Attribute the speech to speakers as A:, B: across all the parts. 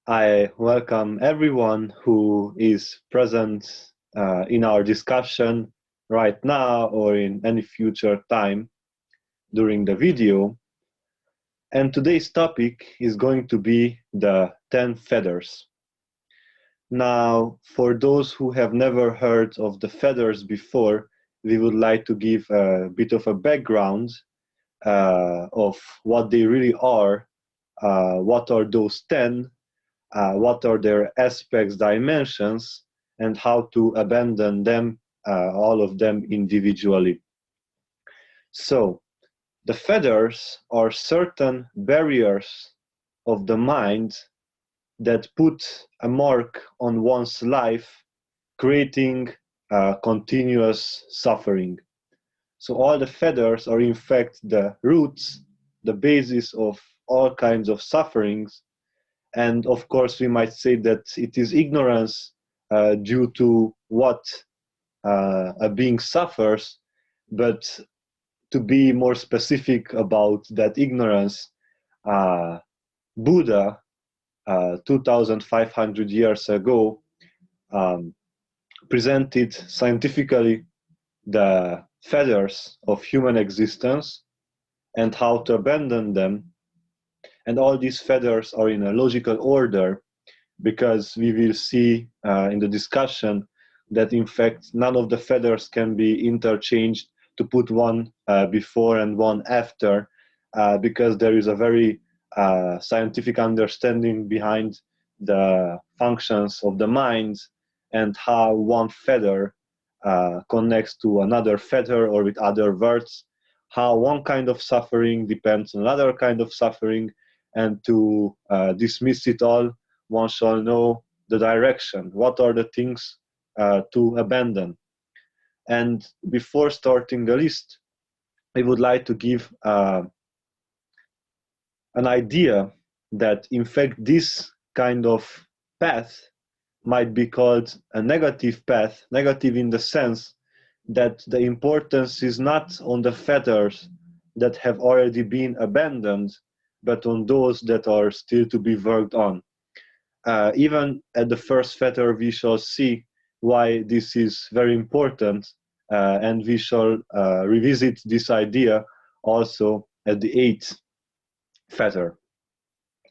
A: I welcome everyone who is present in our discussion right now or in any future time during the video. And today's topic is going to be the 10 feathers. Now, for those who have never heard of the feathers before, we would like to give a bit of a background of what they really are, what are those 10, what are their aspects, dimensions, and how to abandon them, all of them individually. So, the feathers are certain barriers of the mind that put a mark on one's life, creating continuous suffering. So all the feathers are in fact the roots, the basis of all kinds of sufferings. And of course, we might say that it is ignorance due to what a being suffers, but to be more specific about that ignorance, Buddha, 2,500 years ago, presented scientifically the feathers of human existence and how to abandon them. And all these feathers are in a logical order, because we will see in the discussion that in fact none of the feathers can be interchanged to put one before and one after, because there is a very scientific understanding behind the functions of the mind and how one feather connects to another feather or with other words, how one kind of suffering depends on another kind of suffering, and to dismiss it all, one shall know the direction. What are the things to abandon? And before starting the list, I would like to give an idea that in fact this kind of path might be called a negative path, negative in the sense that the importance is not on the feathers that have already been abandoned, but on those that are still to be worked on. Even at the first feather, we shall see why this is very important, and we shall revisit this idea also at the 8th feather.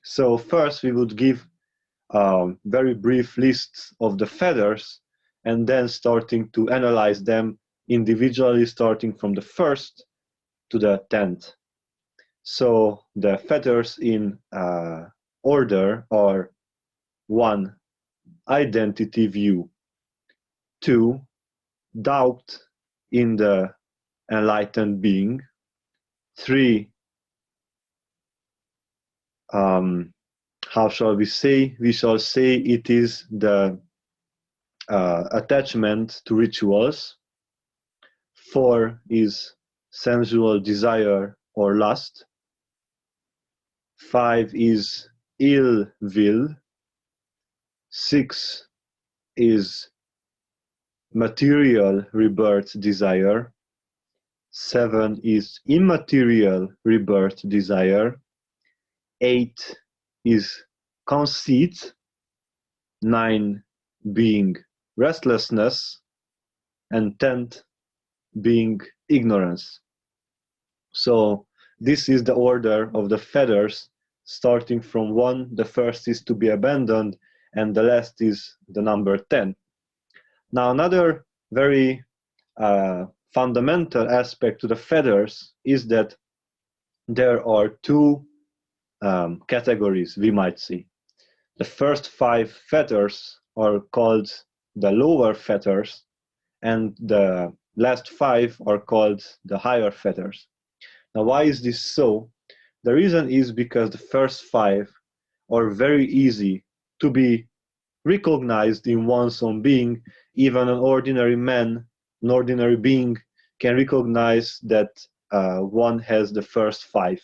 A: So first we would give very brief lists of the feathers, and then starting to analyze them individually, starting from the 1st to the 10th. So the feathers in order are: 1. Identity view. 2. Doubt in the enlightened being. 3. How shall we say? We shall say it is the attachment to rituals. 4 is sensual desire or lust. 5 is ill will. 6 is material rebirth desire. 7 is immaterial rebirth desire. 8 is conceit. 9 being restlessness. And 10th being ignorance. So this is the order of the feathers, starting from 1. The first is to be abandoned, and the last is the number 10. Now, another very fundamental aspect to the feathers is that there are 2 categories, we might see. The first 5 feathers are called the lower feathers, and the last 5 are called the higher feathers. Now, why is this so? The reason is because the first 5 are very easy to be recognized in one's own being. Even an ordinary man, an ordinary being, can recognize that one has the first 5.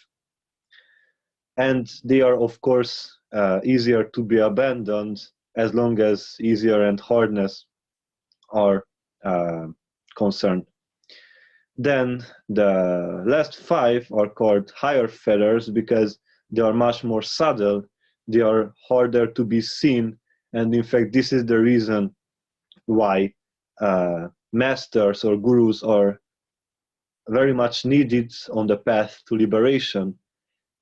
A: And they are, of course, easier to be abandoned as long as easier and hardness are concerned. Then the last 5 are called higher feathers because they are much more subtle. they are harder to be seen, and in fact this is the reason why masters or gurus are very much needed on the path to liberation,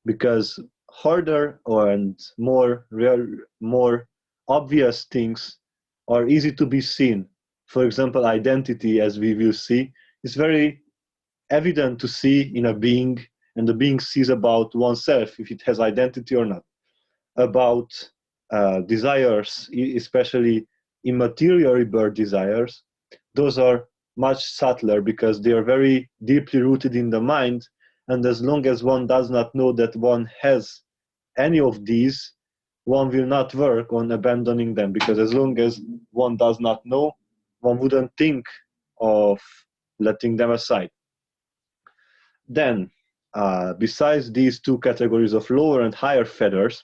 A: because harder and more real, more obvious things are easy to be seen. For example, identity, as we will see, is very evident to see in a being, and the being sees about oneself if it has identity or not. About desires, especially immaterial rebirth desires, those are much subtler because they are very deeply rooted in the mind, and as long as one does not know that one has any of these, one will not work on abandoning them, because as long as one does not know, one wouldn't think of letting them aside. Then, besides these two categories of lower and higher feathers,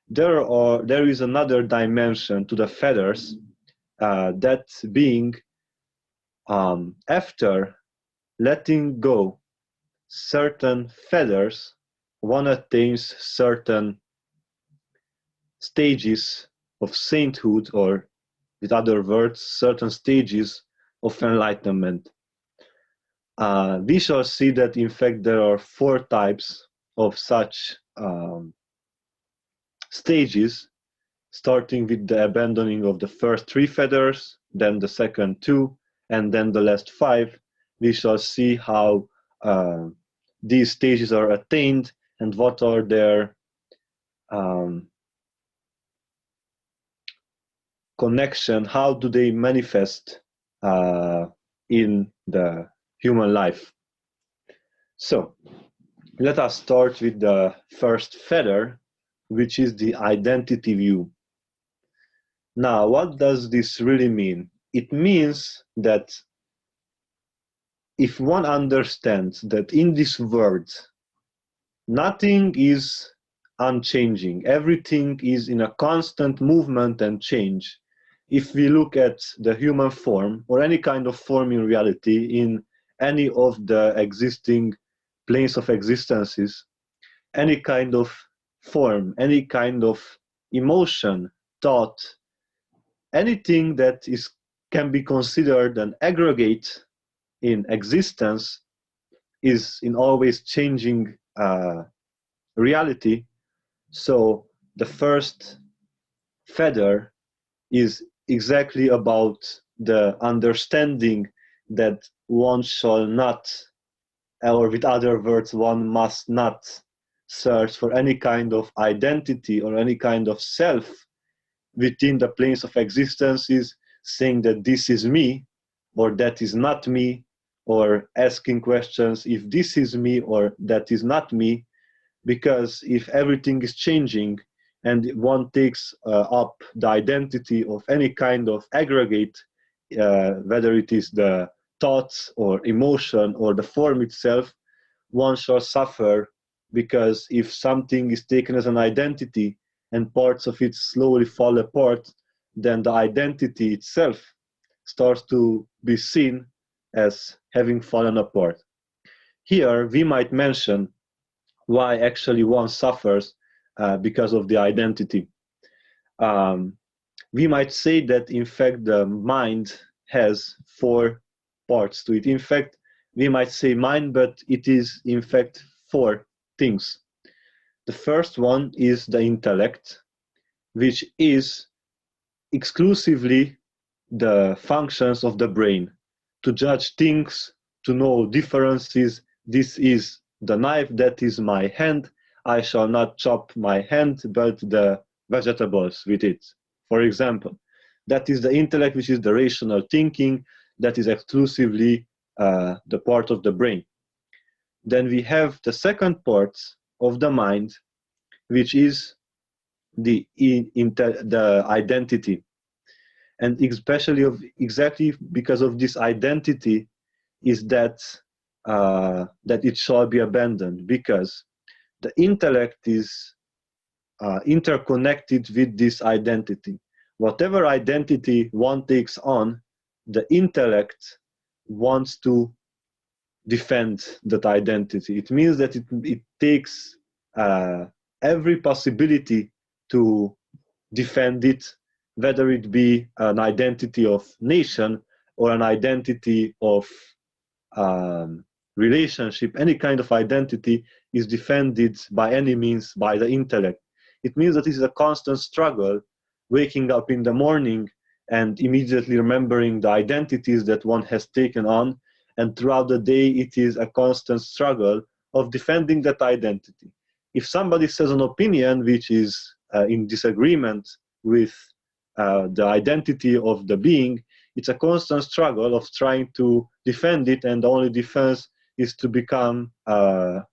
A: there is another dimension to the feathers, that being after letting go certain feathers, one attains certain stages of sainthood, or with other words, certain stages of enlightenment. We shall see that in fact there are 4 types of such stages, starting with the abandoning of the first 3 feathers, then the second 2, and then the last 5. We shall see how these stages are attained and what are their connection, how do they manifest in the human life. So let us start with the first feather, which is the identity view. Now, what does this really mean? It means that if one understands that in this world nothing is unchanging, everything is in a constant movement and change. If we look at the human form, or any kind of form in reality, in any of the existing planes of existences, any kind of form, any kind of emotion, thought, anything that can be considered an aggregate in existence is in always changing reality. So the first feather is exactly about the understanding that one shall not, or with other words, one must not search for any kind of identity or any kind of self within the planes of existence, is saying that this is me or that is not me, or asking questions if this is me or that is not me, because if everything is changing and one takes up the identity of any kind of aggregate, whether it is the thoughts or emotion or the form itself, one shall suffer, because if something is taken as an identity and parts of it slowly fall apart, then the identity itself starts to be seen as having fallen apart. Here we might mention why actually one suffers because of the identity. We might say that in fact the mind has 4 parts to it. In fact, we might say mind, but it is in fact 4 things. The first one is the intellect, which is exclusively the functions of the brain, to judge things, to know differences. This is the knife, that is my hand, I shall not chop my hand but the vegetables with it, for example. That is the intellect, which is the rational thinking, that is exclusively the part of the brain. Then we have the second part of the mind, which is the identity. And especially exactly because of this identity is that that it shall be abandoned, because the intellect is interconnected with this identity. Whatever identity one takes on, the intellect wants to defend that identity. It means that it takes every possibility to defend it, whether it be an identity of nation or an identity of relationship. Any kind of identity is defended by any means by the intellect. It means that it is a constant struggle, waking up in the morning and immediately remembering the identities that one has taken on, and throughout the day it is a constant struggle of defending that identity. If somebody says an opinion which is in disagreement with the identity of the being, it's a constant struggle of trying to defend it, and the only defense is to become have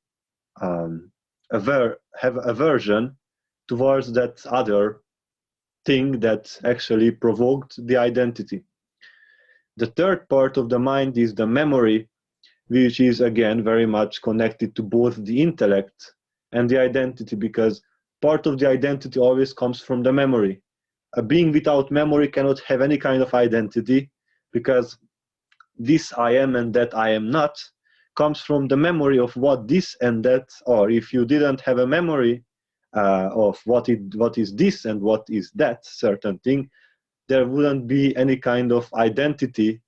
A: aversion towards that other thing that actually provoked the identity. The third part of the mind is the memory, which is again very much connected to both the intellect and the identity, because part of the identity always comes from the memory. A being without memory cannot have any kind of identity, because this I am and that I am not comes from the memory of what this and that are. If you didn't have a memory of what is this and what is that certain thing, there wouldn't be any kind of identity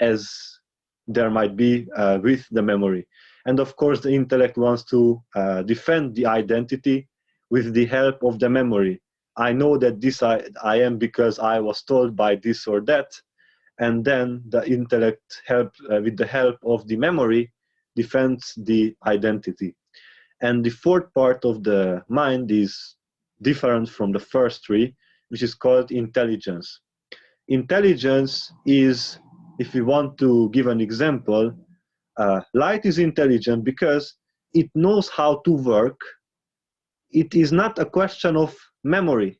A: as there might be with the memory. And of course the intellect wants to defend the identity with the help of the memory. I know that this I am because I was told by this or that, and then the intellect with the help of the memory defends the identity. And the fourth part of the mind is different from the first three, which is called intelligence. Intelligence is, if we want to give an example, light is intelligent because it knows how to work. It is not a question of memory.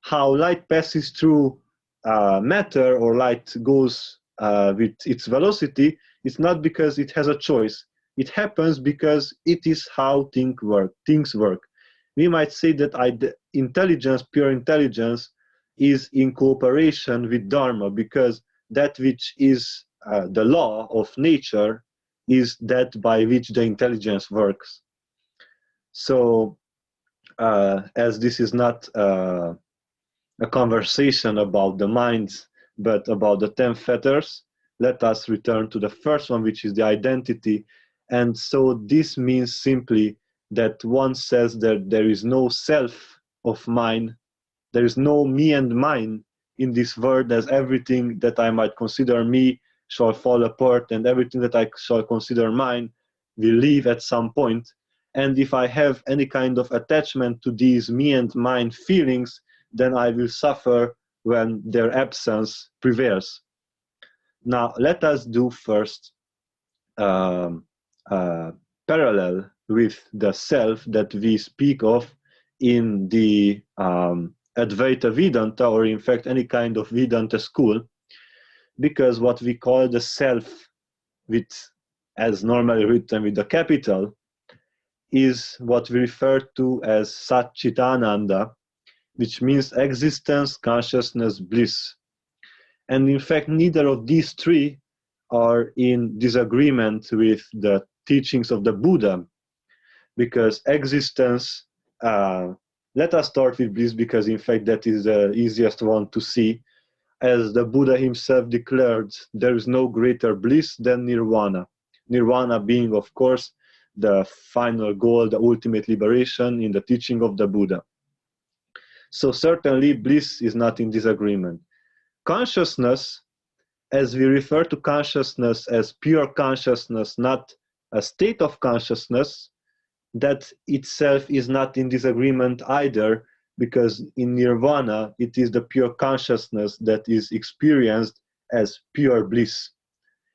A: How light passes through matter, or light goes with its velocity, it's not because it has a choice. It happens because it is how things work. We might say that intelligence, pure intelligence, is in cooperation with Dharma, because that which is the law of nature is that by which the intelligence works. So as this is not a conversation about the minds, but about the 10 fetters, let us return to the first one, which is the identity. And so this means simply that one says that there is no self of mine, there is no me and mine in this world, as everything that I might consider me shall fall apart, and everything that I shall consider mine will leave at some point. And if I have any kind of attachment to these me and mine feelings, then I will suffer when their absence prevails. Now, let us do first parallel with the self that we speak of in the Advaita Vedanta, or in fact any kind of Vedanta school, because what we call the self, with, as normally written with the capital, is what we refer to as Satchitananda, which means existence, consciousness, bliss. And in fact, neither of these three are in disagreement with the teachings of the Buddha, because existence, let us start with bliss, because in fact that is the easiest one to see. As the Buddha himself declared, there is no greater bliss than Nirvana. Nirvana being, of course, the final goal, the ultimate liberation in the teaching of the Buddha. So certainly bliss is not in disagreement. Consciousness, as we refer to consciousness as pure consciousness, not a state of consciousness, that itself is not in disagreement either, because in Nirvana it is the pure consciousness that is experienced as pure bliss.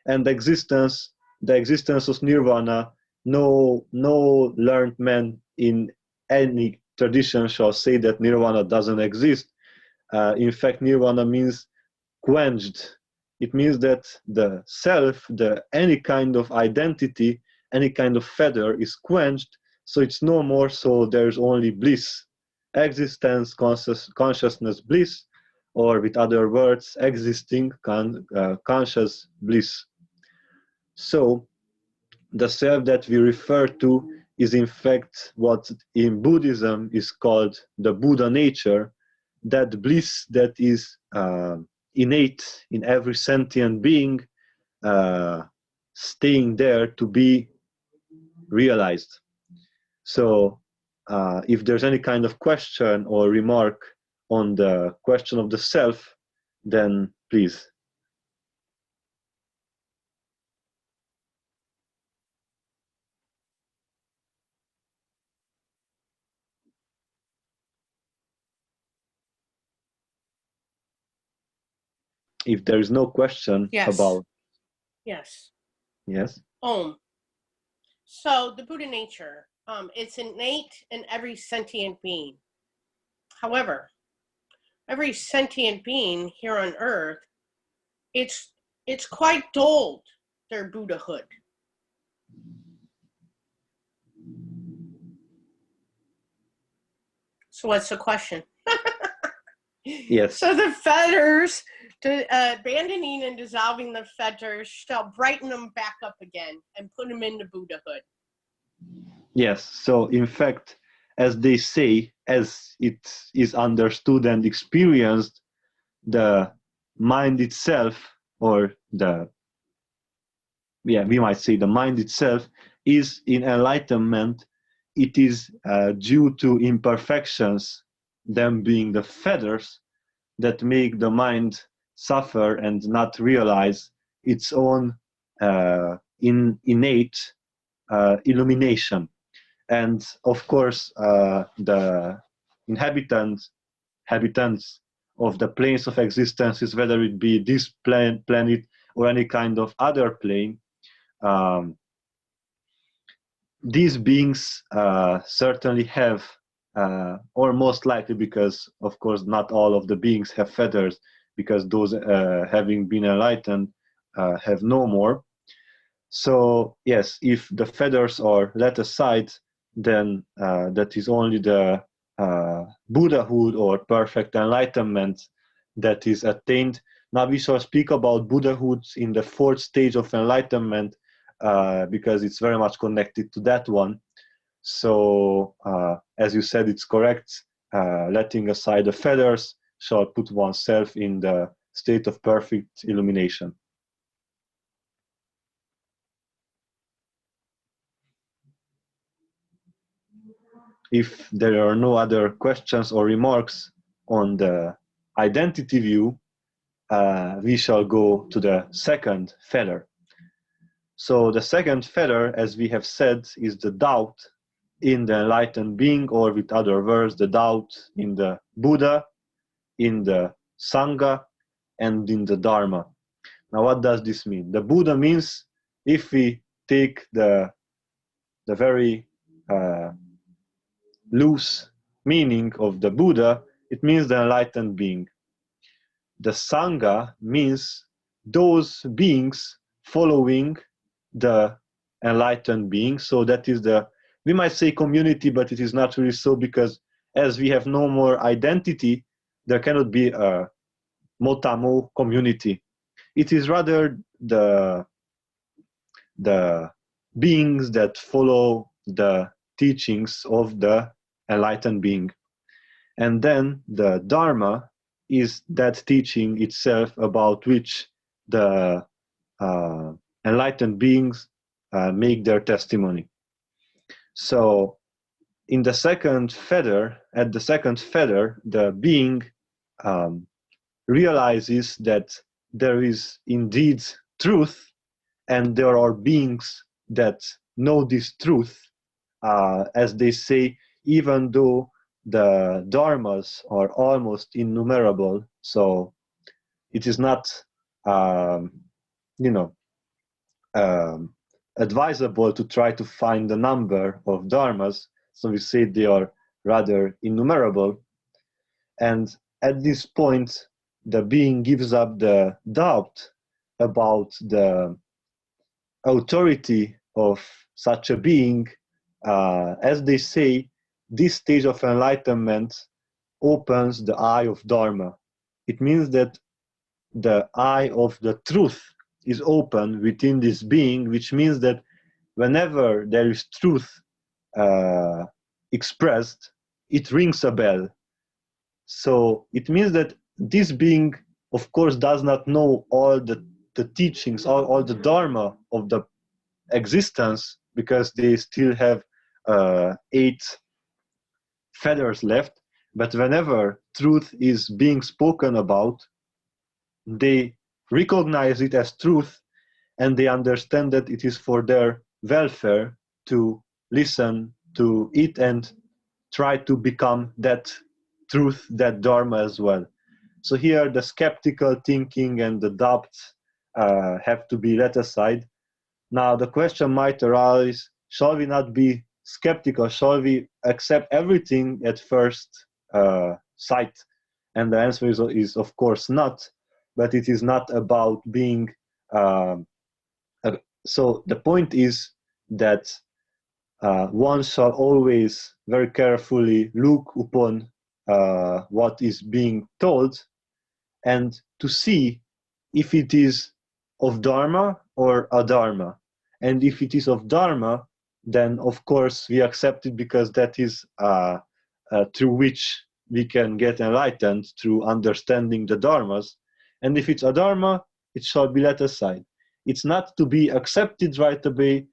A: And the existence of Nirvana, no learned man in any tradition shall say that Nirvana doesn't exist. In fact, Nirvana means quenched. It means that the self, any kind of identity, any kind of fetter is quenched, so it's no more, so there's only bliss. Existence, consciousness, bliss, or with other words, existing conscious bliss. So the self that we refer to is in fact what in Buddhism is called the Buddha nature, that bliss that is innate in every sentient being, staying there to be realized. So if there's any kind of question or remark on the question of the self, then please. If there is no question about...
B: Yes.
A: Yes.
B: So the Buddha nature, it's innate in every sentient being. However, every sentient being here on earth, it's quite dulled, their Buddhahood. So what's the question?
A: Yes.
B: So the fetters, abandoning and dissolving the fetters shall brighten them back up again and put them into Buddhahood.
A: Yes. So in fact, as they say, as it is understood and experienced, the mind itself, or we might say the mind itself, is in enlightenment. It is due to imperfections, them being the fetters, that make the mind suffer and not realize its own innate illumination. And of course, the inhabitants of the planes of existences, whether it be this planet or any kind of other plane, these beings certainly have, or most likely, because of course not all of the beings have feathers, because those having been enlightened have no more. So yes, if the feathers are let aside, then that is only the Buddhahood or perfect enlightenment that is attained. Now we shall speak about Buddhahood in the fourth stage of enlightenment, because it's very much connected to that one. So as you said, it's correct. Letting aside the feathers shall put oneself in the state of perfect illumination. If there are no other questions or remarks on the identity view, we shall go to the second feather. So the second feather, as we have said, is the doubt in the enlightened being, or with other words, the doubt in the Buddha, in the Sangha, and in the Dharma. Now what does this mean? The Buddha means, if we take the very loose meaning of the Buddha, it means the enlightened being. The Sangha means those beings following the enlightened being. So that is we might say community, but it is not really so, because as we have no more identity, there cannot be a motamo community. It is rather the beings that follow the teachings of the enlightened being. And then the Dharma is that teaching itself, about which the enlightened beings make their testimony. So in the second feather, the being realizes that there is indeed truth, and there are beings that know this truth, as they say, even though the dharmas are almost innumerable. So it is not, advisable to try to find the number of dharmas. So we say they are rather innumerable. And at this point, the being gives up the doubt about the authority of such a being. As they say, this stage of enlightenment opens the eye of Dharma. It means that the eye of the truth is open within this being, which means that whenever there is truth expressed, it rings a bell. So it means that this being, of course, does not know all the teachings, all the dharma of the existence, because they still have 8 feathers left. But whenever truth is being spoken about, they recognize it as truth, and they understand that it is for their welfare to listen to it and try to become that truth, that dharma as well. So here the skeptical thinking and the doubts have to be let aside. Now the question might arise, shall we not be skeptical? Shall we accept everything at first sight? And the answer is of course not, but it is not about being, so the point is that one shall always very carefully look upon what is being told, and to see if it is of dharma or adharma. And if it is of dharma, then of course we accept it, because that is through which we can get enlightened, through understanding the dharmas. And if it's adharma, it shall be let aside. It's not to be accepted right away,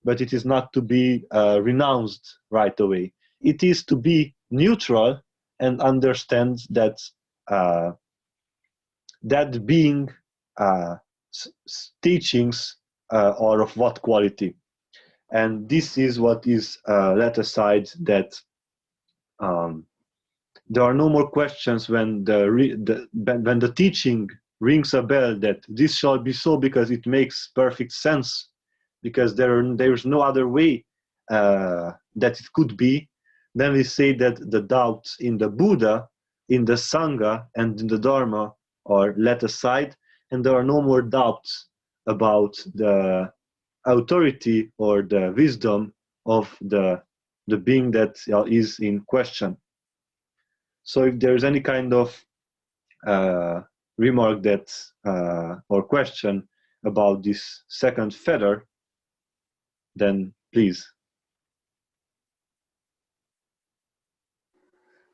A: but it is not to be renounced right away. It is to be neutral and understand that that being teachings are of what quality. And this is what is let aside, that there are no more questions when when the teaching rings a bell that this shall be so because it makes perfect sense, because there's no other way that it could be. Then we say that the doubts in the Buddha, in the Sangha, and in the Dharma are let aside, and there are no more doubts about the authority or the wisdom of the being that is in question. So if there's any kind of remark that or question about this second feather, then please.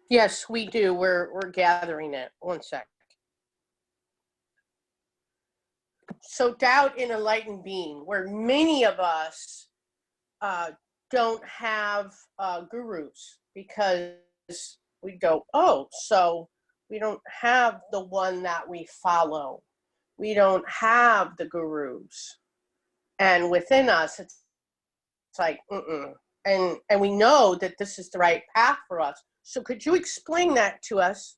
B: Yes, we do. We're gathering it. One sec. So doubt in enlightened being, where many of us don't have gurus, because we go, oh, so we don't have the one that we follow. We don't have the gurus. And within us, it's like, and we know that this is the right path for us. So could you explain that to us?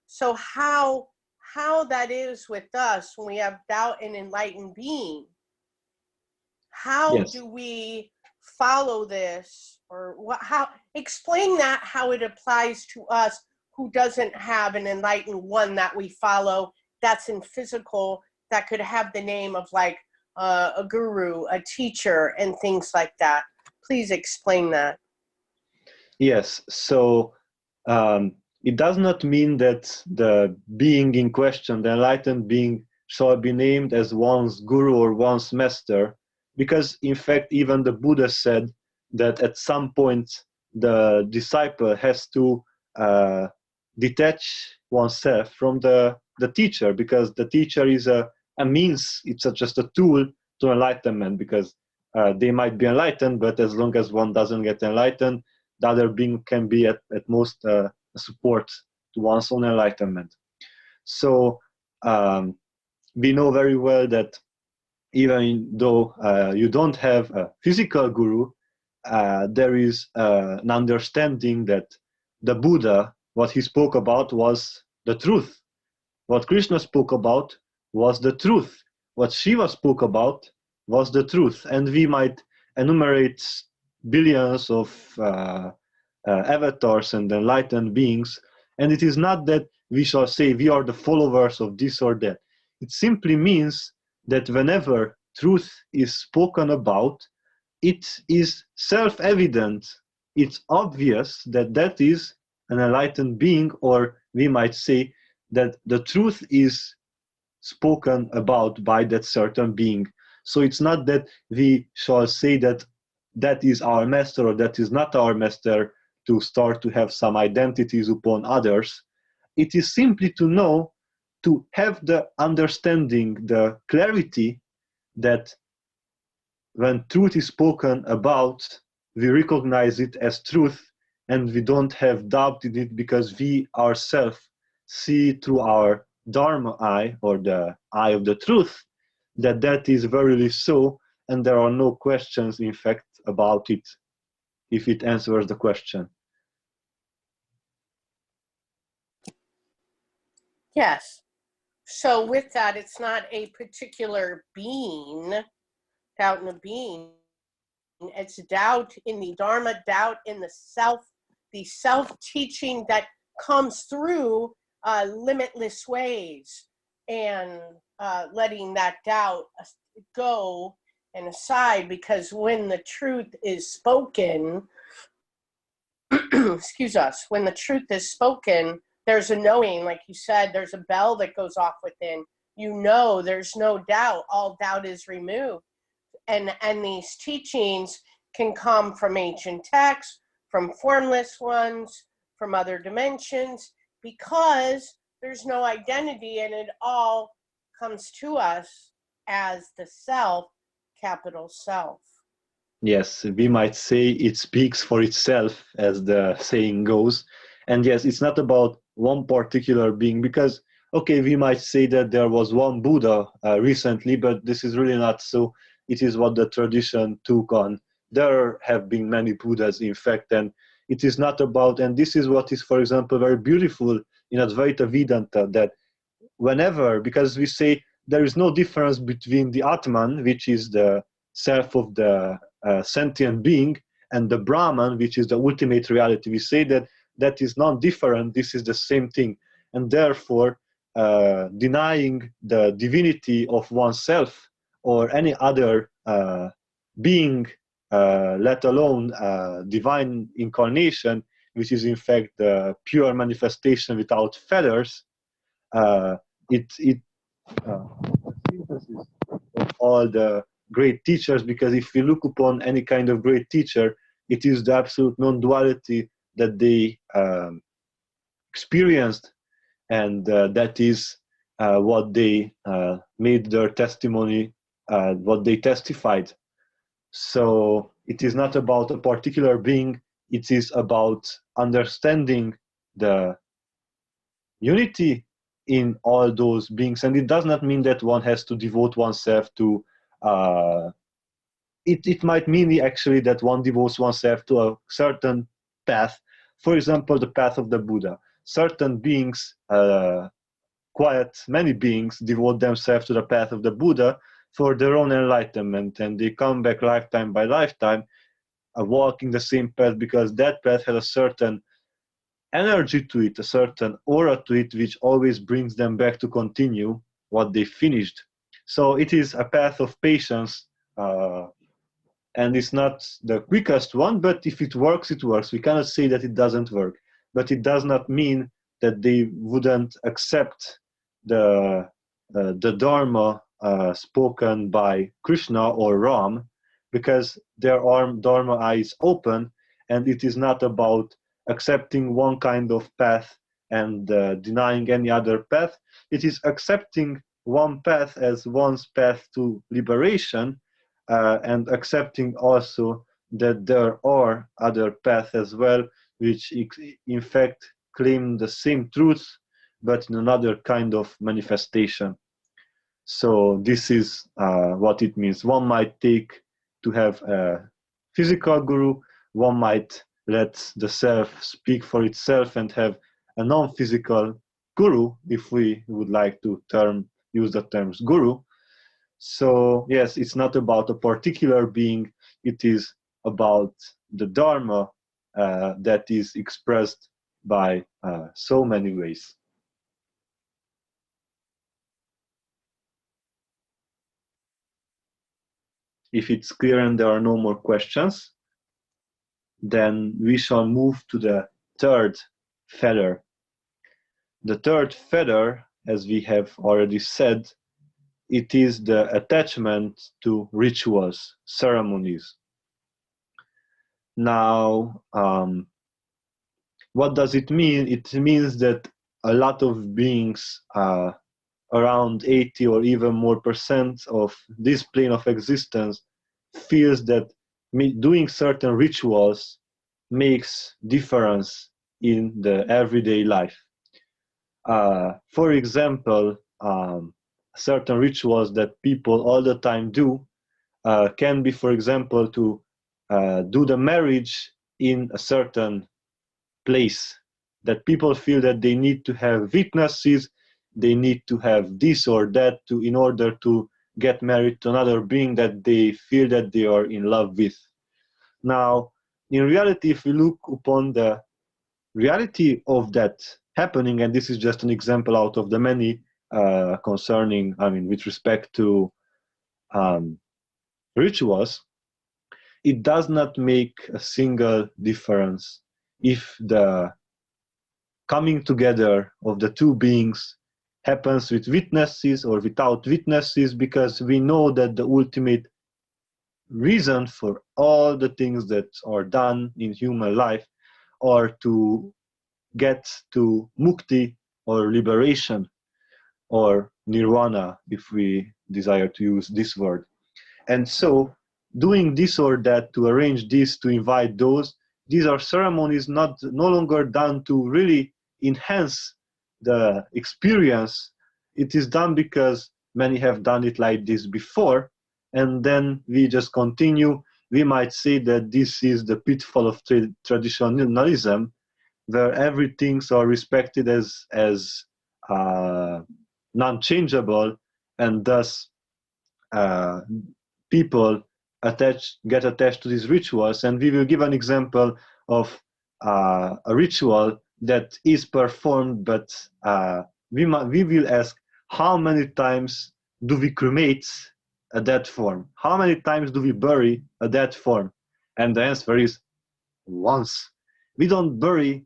B: So how that is with us when we have doubt in enlightened being? How
A: Yes.
B: do we follow this, or how explain that, how it applies to us who doesn't have an enlightened one that we follow, that's in physical, that could have the name of like a guru, a teacher, and things like that. Please explain that.
A: Yes, so it does not mean that the being in question, the enlightened being, shall be named as one's guru or one's master, because in fact even the Buddha said that at some point the disciple has to detach oneself from the teacher, because the teacher is a means, it's just a tool to enlightenment, because they might be enlightened, but as long as one doesn't get enlightened, the other being can be at most a support to one's own enlightenment. So we know very well that even though you don't have a physical guru, there is an understanding that the Buddha, what he spoke about was the truth. What Krishna spoke about was the truth. What Shiva spoke about was the truth. And we might enumerate billions of avatars and enlightened beings, and it is not that we shall say we are the followers of this or that. It simply means that whenever truth is spoken about, it is self-evident, it's obvious that that is an enlightened being, or we might say that the truth is spoken about by that certain being. So it's not that we shall say that that is our master or that is not our master, to start to have some identities upon others. It is simply to know, to have the understanding, the clarity that when truth is spoken about, we recognize it as truth and we don't have doubt in it, because we ourselves see through our Dharma eye, or the eye of the truth, that that is verily so, and there are no questions, in fact, about it, if it answers the question.
B: Yes. So with that, it's not a particular being, doubt in a being. It's doubt in the Dharma, doubt in the self-teaching that comes through limitless ways, and letting that doubt go and aside, because when the truth is spoken, excuse us, when the truth is spoken, there's a knowing, like you said, there's a bell that goes off within. You know, there's no doubt. All doubt is removed. And these teachings can come from ancient texts, from formless ones, from other dimensions, because there's no identity, and it all comes to us as the self, capital self.
A: Yes, we might say it speaks for itself, as the saying goes. And yes, it's not about one particular being, because, okay, we might say that there was one Buddha recently, but this is really not so. It is what the tradition took on. There have been many Buddhas, in fact, and it is not about, and this is what is, for example, very beautiful in Advaita Vedanta, that whenever, because we say there is no difference between the Atman, which is the self of the sentient being, and the Brahman, which is the ultimate reality. We say that that is not different, this is the same thing. And therefore, denying the divinity of oneself or any other being, let alone divine incarnation, which is in fact the pure manifestation without feathers, it synthesis of all the great teachers, because if we look upon any kind of great teacher, it is the absolute non-duality that they experienced, and that is what they made their testimony, what they testified. So it is not about a particular being, it is about understanding the unity in all those beings. And it does not mean that one has to devote oneself to it might mean actually that one devotes oneself to a certain path. For example, the path of the Buddha. Certain beings, many beings devote themselves to the path of the Buddha for their own enlightenment, and they come back lifetime by lifetime walking the same path, because that path has a certain energy to it, a certain aura to it, which always brings them back to continue what they finished. So it is a path of patience, and it's not the quickest one, but if it works, it works. We cannot say that it doesn't work, but it does not mean that they wouldn't accept the Dharma spoken by Krishna or Ram, because their Dharma eye is open, and it is not about accepting one kind of path and denying any other path. It is accepting one path as one's path to liberation, and accepting also that there are other paths as well, which in fact claim the same truth, but in another kind of manifestation. So this is what it means. One might take to have a physical guru, one might let the self speak for itself and have a non-physical guru, if we would like to use the terms guru. So yes, it's not about a particular being, it is about the Dharma that is expressed by so many ways. If it's clear and there are no more questions, then we shall move to the third feather. The third feather, as we have already said, it is the attachment to rituals, ceremonies. Now, what does it mean? It means that a lot of beings, around 80 or even more percent of this plane of existence, feels that doing certain rituals makes difference in the everyday life. For example, certain rituals that people all the time do can be, for example, to do the marriage in a certain place, that people feel that they need to have witnesses, they need to have this or that to in order to get married to another being that they feel that they are in love with. Now, in reality, if we look upon the reality of that happening, and this is just an example out of the many concerning, I mean, with respect to rituals, it does not make a single difference if the coming together of the two beings happens with witnesses or without witnesses, because we know that the ultimate reason for all the things that are done in human life are to get to mukti, or liberation, or nirvana, if we desire to use this word. And so doing this or that, to arrange this, to invite those, these are ceremonies no longer done to really enhance the experience. It is done because many have done it like this before, and then we just continue. We might say that this is the pitfall of traditionalism, where everything's are respected as non-changeable, and thus people get attached to these rituals. And we will give an example of a ritual that is performed, but we will ask, how many times do we cremate a dead form? How many times do we bury a dead form? And the answer is once. We don't bury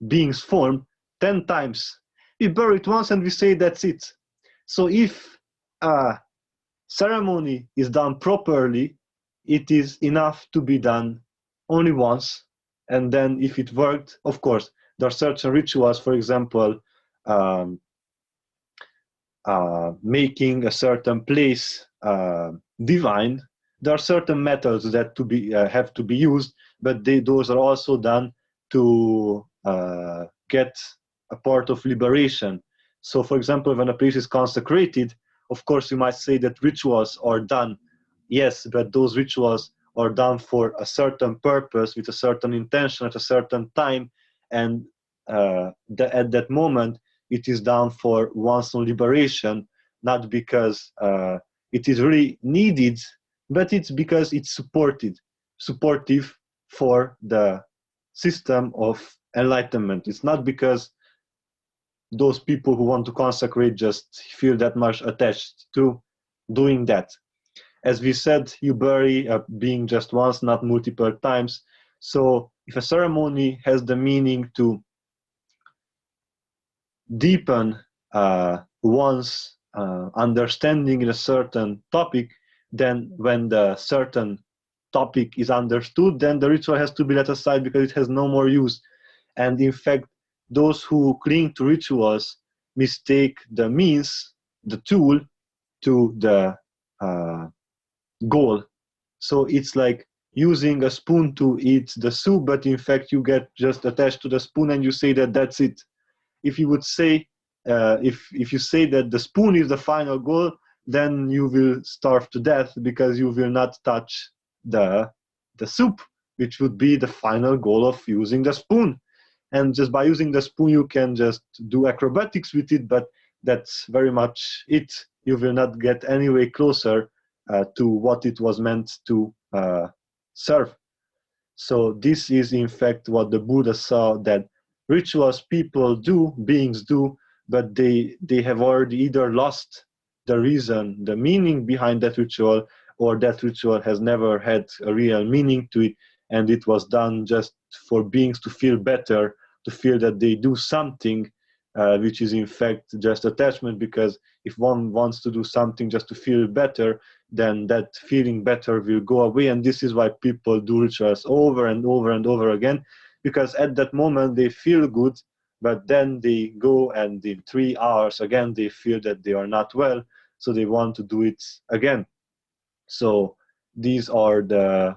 A: being's form 10 times. We bury it once and we say that's it. So if ceremony is done properly, it is enough to be done only once. And then if it worked, of course, there are certain rituals, for example, making a certain place divine. There are certain methods that have to be used, but those are also done to get a part of liberation. So, for example, when a place is consecrated, of course, you might say that rituals are done. Yes, but those rituals are done for a certain purpose, with a certain intention, at a certain time, and at that moment, it is done for one's own liberation, not because it is really needed, but it's because it's supportive for the system of enlightenment. It's not because those people who want to consecrate just feel that much attached to doing that. As we said, you bury a being just once, not multiple times. So if a ceremony has the meaning to deepen one's understanding in a certain topic, then when the certain topic is understood, then the ritual has to be let aside because it has no more use. And in fact, those who cling to rituals mistake the means, the tool, to the goal. So it's like using a spoon to eat the soup, but in fact you get just attached to the spoon and you say that that's it. If you would say, if you say that the spoon is the final goal, then you will starve to death because you will not touch the soup, which would be the final goal of using the spoon. And just by using the spoon, you can just do acrobatics with it, but that's very much it. You will not get any way closer to what it was meant to serve. So this is in fact what the Buddha saw, that rituals people do, beings do, but they have already either lost the reason, the meaning behind that ritual, or that ritual has never had a real meaning to it, and it was done just for beings to feel better, to feel that they do something, which is in fact just attachment, because if one wants to do something just to feel better, then that feeling better will go away. And this is why people do rituals over and over and over again, because at that moment they feel good, but then they go and in 3 hours again they feel that they are not well, so they want to do it again. So these are the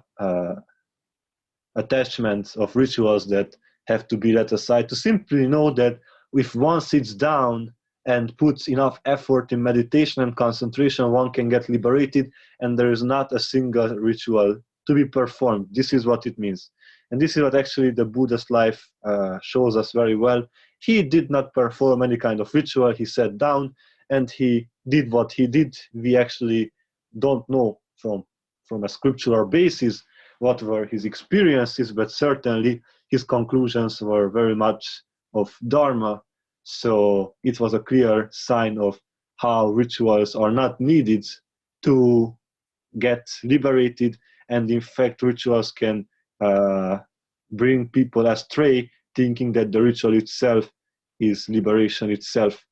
A: attachments of rituals that have to be let aside, to simply know that if one sits down and puts enough effort in meditation and concentration, one can get liberated, and there is not a single ritual to be performed. This is what it means. And this is what actually the Buddha's life shows us very well. He did not perform any kind of ritual. He sat down and he did what he did. We actually don't know from a scriptural basis what were his experiences, but certainly his conclusions were very much of Dharma. So it was a clear sign of how rituals are not needed to get liberated, and in fact rituals can bring people astray, thinking that the ritual itself is liberation itself.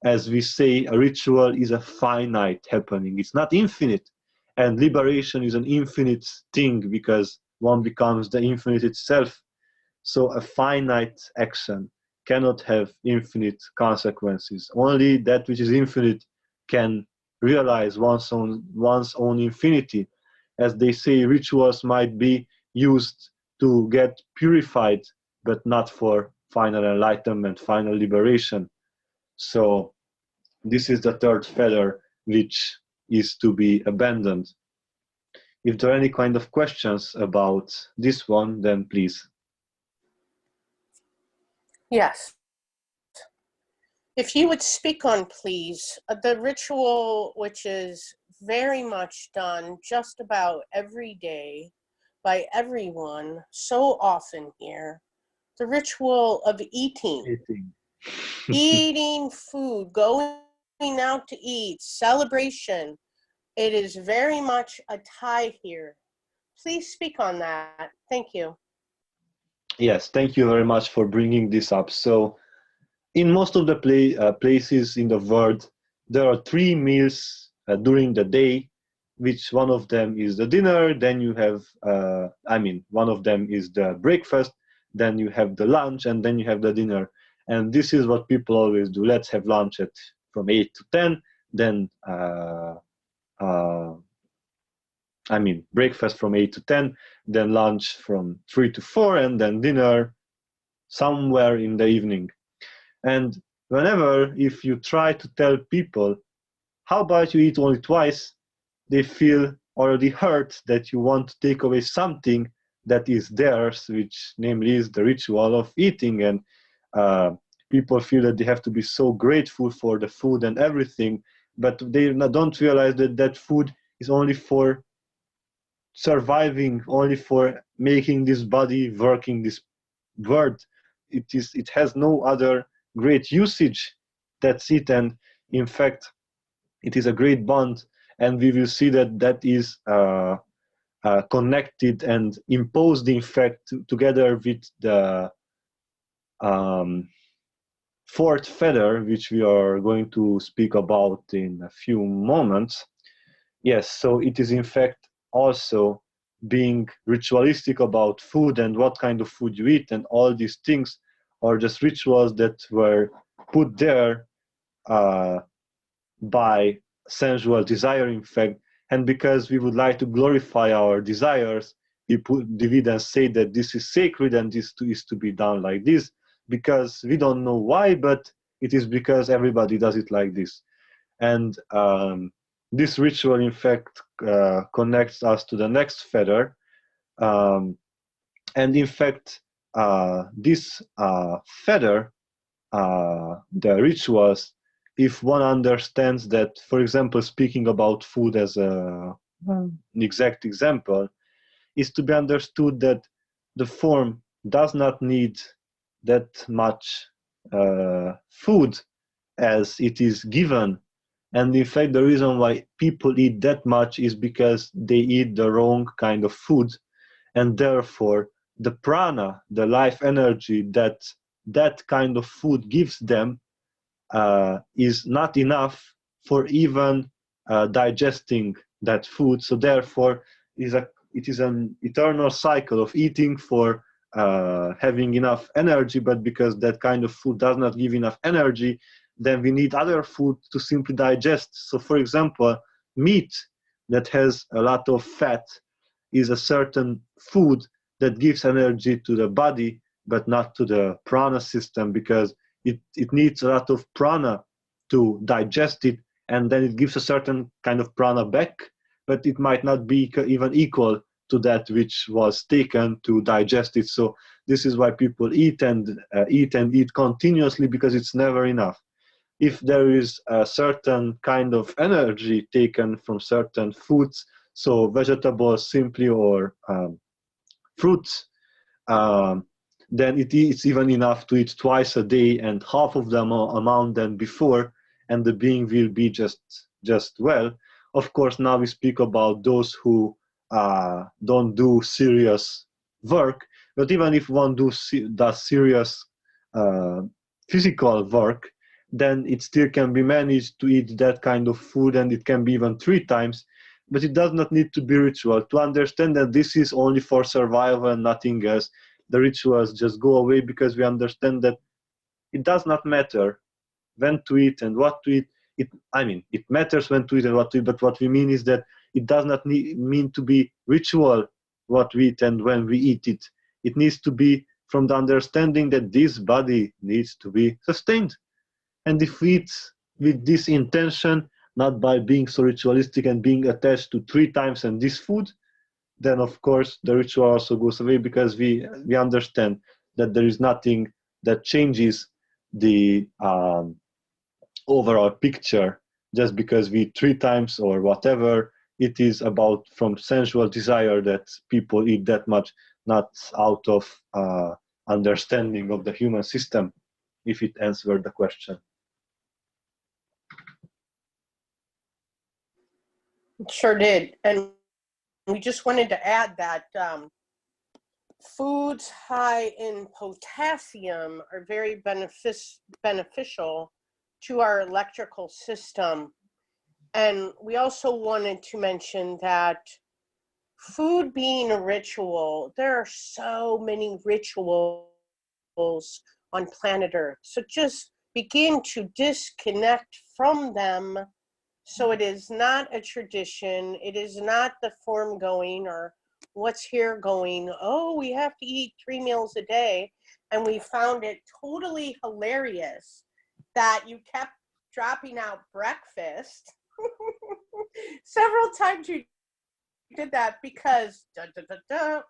A: As we say, a ritual is a finite happening, it's not infinite. And liberation is an infinite thing, because one becomes the infinite itself. So a finite action cannot have infinite consequences. Only that which is infinite can realize one's own infinity. As they say, rituals might be used to get purified, but not for final enlightenment, final liberation. So this is the third feather which is to be abandoned. If there are any kind of questions about this one, then please.
B: Yes. If you would speak on, please, the ritual which is very much done just about every day by everyone so often here, the ritual of eating. Eating food, going out to eat, celebration. It is very much a tie here. Please speak on that. Thank you.
A: Yes, thank you very much for bringing this up. So in most of the places in the world, there are 3 meals during the day, which one of them is the dinner, then you have, one of them is the breakfast, then you have the lunch, and then you have the dinner. And this is what people always do. Let's have lunch from 8 to 10, then breakfast from 8 to 10, then lunch from 3 to 4, and then dinner somewhere in the evening. And whenever, if you try to tell people, how about you eat only twice, they feel already hurt that you want to take away something that is theirs, which namely is the ritual of eating. And people feel that they have to be so grateful for the food and everything, but they don't realize that that food is only for surviving, only for making this body working this world. It has no other great usage. That's it. And in fact, it is a great bond, and we will see that that is connected and imposed, in fact, together with the fourth feather, which we are going to speak about in a few moments. Yes, so it is in fact also being ritualistic about food and what kind of food you eat, and all these things are just rituals that were put there by sensual desire, in fact. And because we would like to glorify our desires, we then say that this is sacred and this is to be done like this, because we don't know why, but it is because everybody does it like this. And this ritual, in fact, connects us to the next feather. And in fact, this feather, the rituals, if one understands that, for example, speaking about food as an exact example, is to be understood that the form does not need that much food as it is given. And in fact, the reason why people eat that much is because they eat the wrong kind of food, and therefore the prana, the life energy that that kind of food gives them, is not enough for even digesting that food. So therefore, it is an eternal cycle of eating for having enough energy, but because that kind of food does not give enough energy, then we need other food to simply digest. So for example, meat that has a lot of fat is a certain food that gives energy to the body, but not to the prana system, because it needs a lot of prana to digest it, and then it gives a certain kind of prana back, but it might not be even equal to that which was taken to digest it. So this is why people eat and eat and eat continuously, because it's never enough. If there is a certain kind of energy taken from certain foods, so vegetables simply, or fruits, then it's even enough to eat twice a day and half of the amount than before, and the being will be just well. Of course, now we speak about those who don't do serious work, but even if one does serious physical work, then it still can be managed to eat that kind of food, and it can be even 3 times. But it does not need to be ritual. To understand that this is only for survival and nothing else, the rituals just go away, because we understand that it does not matter when to eat and what to eat. It matters when to eat and what to eat, but what we mean is that it does not mean to be ritual what we eat and when we eat it. It needs to be from the understanding that this body needs to be sustained. And if we eat with this intention, not by being so ritualistic and being attached to 3 times and this food, then of course the ritual also goes away, because we understand that there is nothing that changes the overall picture just because we 3 times or whatever it is about from sensual desire that people eat that much, not out of understanding of the human system, if it answered the question.
B: It sure did. And we just wanted to add that foods high in potassium are very beneficial to our electrical system. And we also wanted to mention that food being a ritual, there are so many rituals on planet Earth. So just begin to disconnect from them. So it is not a tradition. It is not the form going or what's here going, oh, we have to eat 3 meals a day. And we found it totally hilarious that you kept dropping out breakfast. Several times you did that because,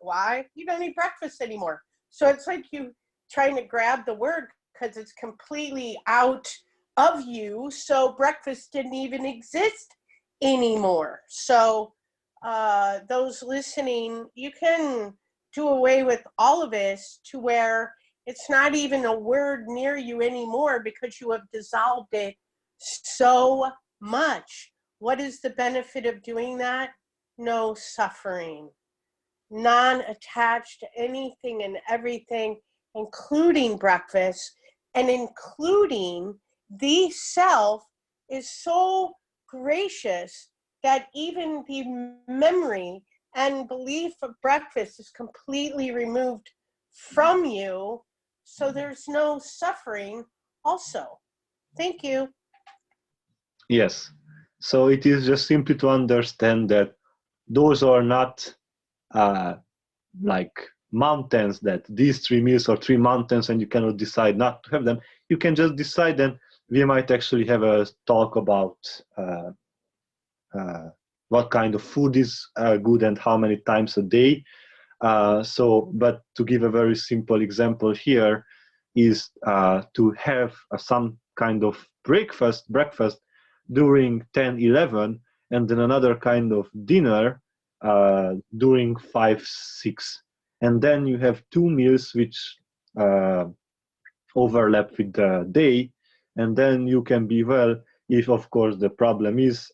B: why? You don't eat breakfast anymore. So it's like you trying to grab the word because it's completely out of you. So breakfast didn't even exist anymore. So those listening, you can do away with all of this to where it's not even a word near you anymore because you have dissolved it so much. What is the benefit of doing that? No suffering, non-attached to anything and everything, including breakfast, and including the self is so gracious that even the memory and belief of breakfast is completely removed from you, so there's no suffering also. Thank you.
A: Yes. So it is just simply to understand that those are not like mountains, that these 3 meals are 3 mountains and you cannot decide not to have them. You can just decide, and we might actually have a talk about what kind of food is good and how many times a day. But to give a very simple example here is to have some kind of breakfast during 10-11, and then another kind of dinner during 5-6, and then you have 2 meals which overlap with the day, and then you can be well, if of course the problem is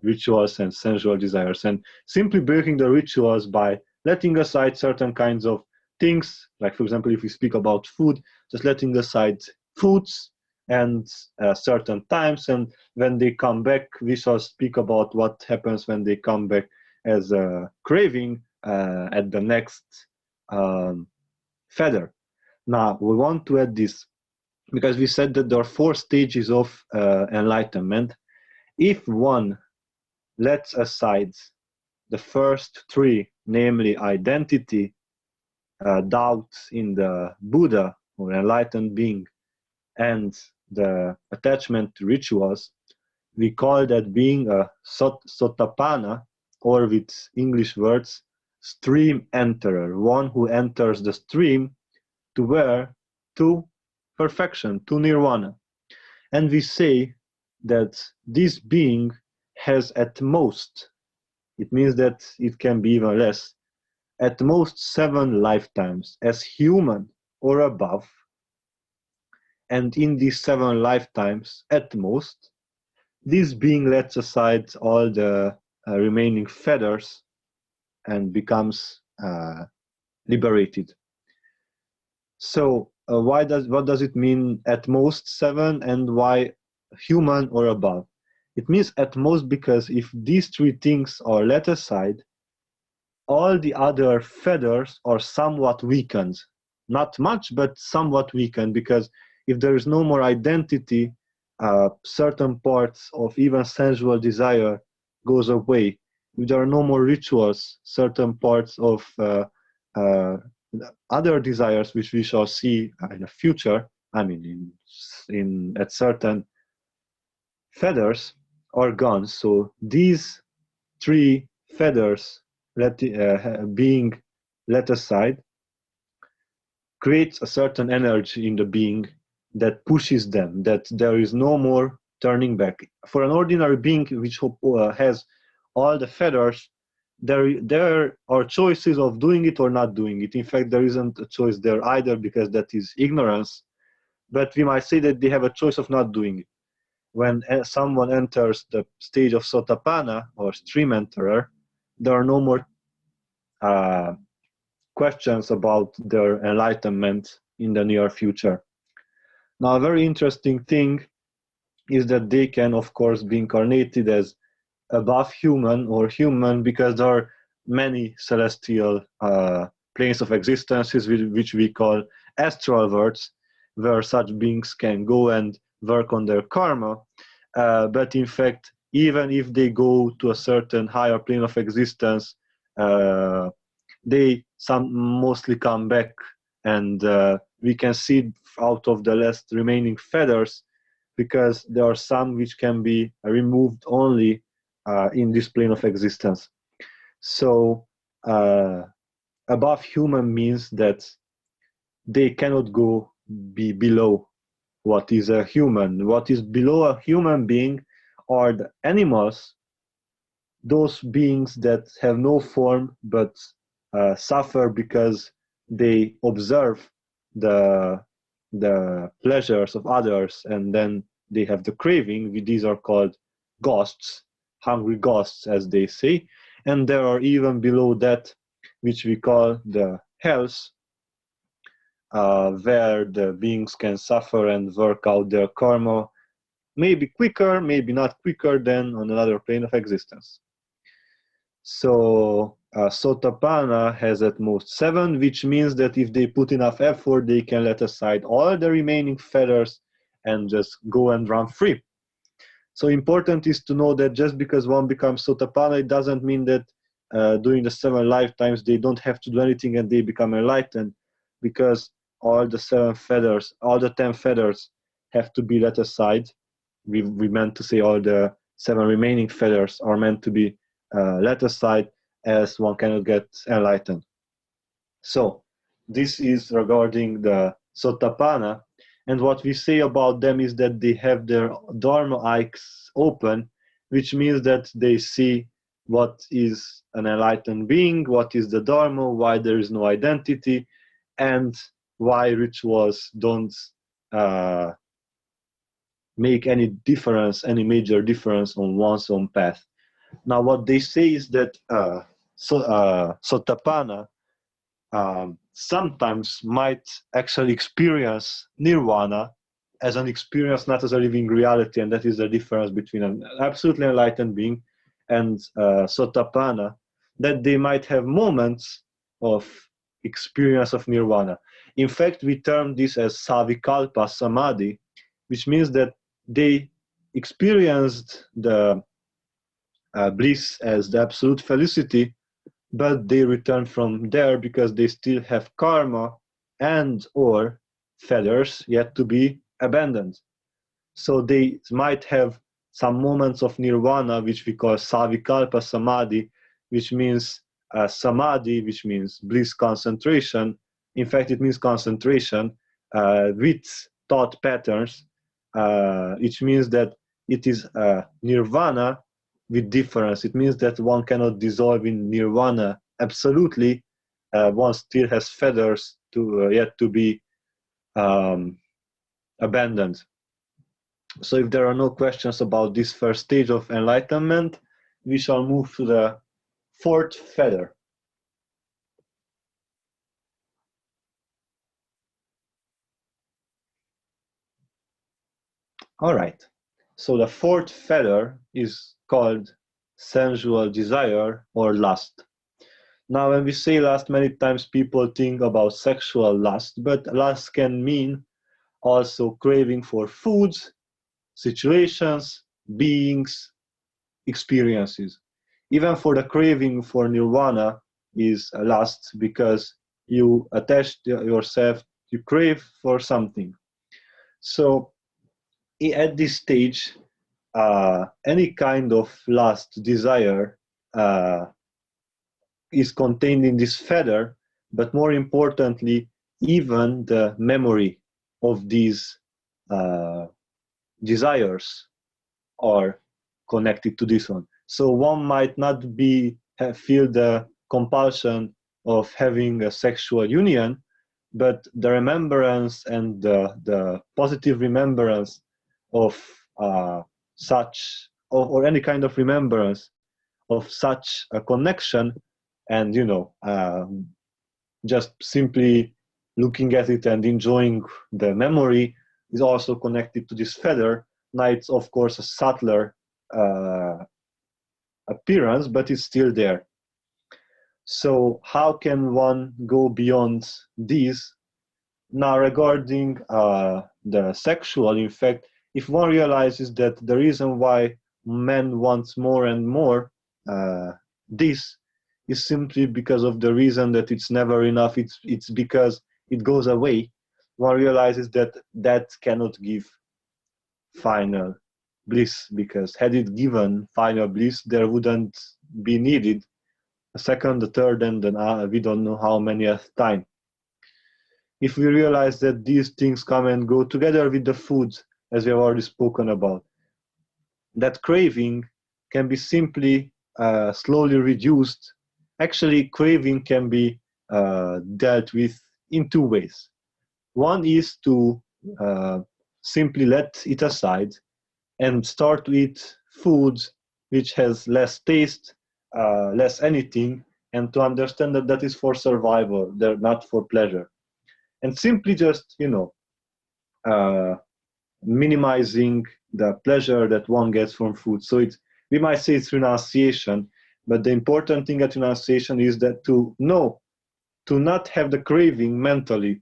A: rituals and sensual desires. And simply breaking the rituals by letting aside certain kinds of things, like for example if we speak about food, just letting aside foods, and certain times, and when they come back, we shall speak about what happens when they come back as a craving at the next feather. Now we want to add this because we said that there are 4 stages of enlightenment. If one lets aside the first 3, namely identity, doubt in the Buddha or enlightened being, and the attachment to rituals, we call that being a sotapanna, or with English words, stream enterer, one who enters the stream to where? To perfection, to nirvana. And we say that this being has at most, it means that it can be even less, at most 7 lifetimes as human or above. And in these 7 lifetimes, at most, this being lets aside all the remaining feathers and becomes liberated. So what does it mean at most 7, and why human or above? It means at most because if these 3 things are let aside, all the other feathers are somewhat weakened. Not much, but somewhat weakened, because if there is no more identity, certain parts of even sensual desire goes away. If there are no more rituals, certain parts of other desires, which we shall see in the future, I mean, at certain feathers, are gone. So these 3 feathers being let aside creates a certain energy in the being that pushes them, that there is no more turning back. For an ordinary being which has all the feathers, there are choices of doing it or not doing it. In fact, there isn't a choice there either, because that is ignorance, but we might say that they have a choice of not doing it. When someone enters the stage of sotapanna or stream enterer, there are no more questions about their enlightenment in the near future. Now, a very interesting thing is that they can, of course, be incarnated as above human or human, because there are many celestial planes of existences which we call astral worlds, where such beings can go and work on their karma. But in fact, even if they go to a certain higher plane of existence, they mostly come back, and we can see out of the last remaining feathers, because there are some which can be removed only in this plane of existence. So above human means that they cannot go be below what is a human. What is below a human being are the animals, those beings that have no form but suffer because they observe the pleasures of others, and then they have the craving. These are called ghosts, hungry ghosts, as they say. And there are even below that, which we call the hells, where the beings can suffer and work out their karma, maybe quicker, maybe not quicker than on another plane of existence. So Sotapanna has at most 7, which means that if they put enough effort, they can let aside all the remaining feathers and just go and run free. So important is to know that just because one becomes Sotapanna, it doesn't mean that during the 7 lifetimes they don't have to do anything and they become enlightened, because all the 7 feathers, all the 10 feathers have to be let aside. We meant to say all the 7 remaining feathers are meant to be let aside, as one cannot get enlightened. So this is regarding the Sotapanna, and what we say about them is that they have their Dharma eyes open, which means that they see what is an enlightened being, what is the Dharma, why there is no identity, and why rituals don't make any difference, any major difference on one's own path. Now, what they say is that Sotapanna sometimes might actually experience nirvana as an experience, not as a living reality, and that is the difference between an absolutely enlightened being and Sotapanna, that they might have moments of experience of nirvana. In fact, we term this as savikalpa samadhi, which means that they experienced the bliss as the absolute felicity, but they return from there because they still have karma and or fetters yet to be abandoned. So they might have some moments of nirvana, which we call savikalpa samadhi, which means samadhi, which means bliss concentration. In fact, it means concentration with thought patterns, which means that it is nirvana with difference. It means that one cannot dissolve in nirvana absolutely. One still has feathers to yet to be abandoned. So if there are no questions about this first stage of enlightenment, we shall move to the fourth feather. All right. So the fourth feather is called sensual desire or lust. Now, when we say lust, many times people think about sexual lust, but lust can mean also craving for foods, situations, beings, experiences. Even for the craving for nirvana is a lust because you attach yourself, you crave for something. So at this stage, any kind of lust, desire is contained in this feather, but more importantly, even the memory of these desires are connected to this one. So one might not feel the compulsion of having a sexual union, but the remembrance and the positive remembrance of such, or any kind of remembrance of such a connection, and just simply looking at it and enjoying the memory is also connected to this feather. Now it's of course a subtler appearance, but it's still there. So how can one go beyond these? Now regarding the sexual, in fact, if one realizes that the reason why men want more and more this is simply because of the reason that it's never enough, it's because it goes away, one realizes that that cannot give final bliss, because had it given final bliss, there wouldn't be needed a second, a third, and then we don't know how many at a time. If we realize that these things come and go together with the food, as we have already spoken about, that craving can be simply slowly reduced. Actually, craving can be dealt with in two ways. One is to simply let it aside and start to eat food which has less taste, less anything, and to understand that that is for survival, they're not for pleasure. And simply just, minimizing the pleasure that one gets from food. So we might say it's renunciation, but the important thing at renunciation is that to not have the craving mentally.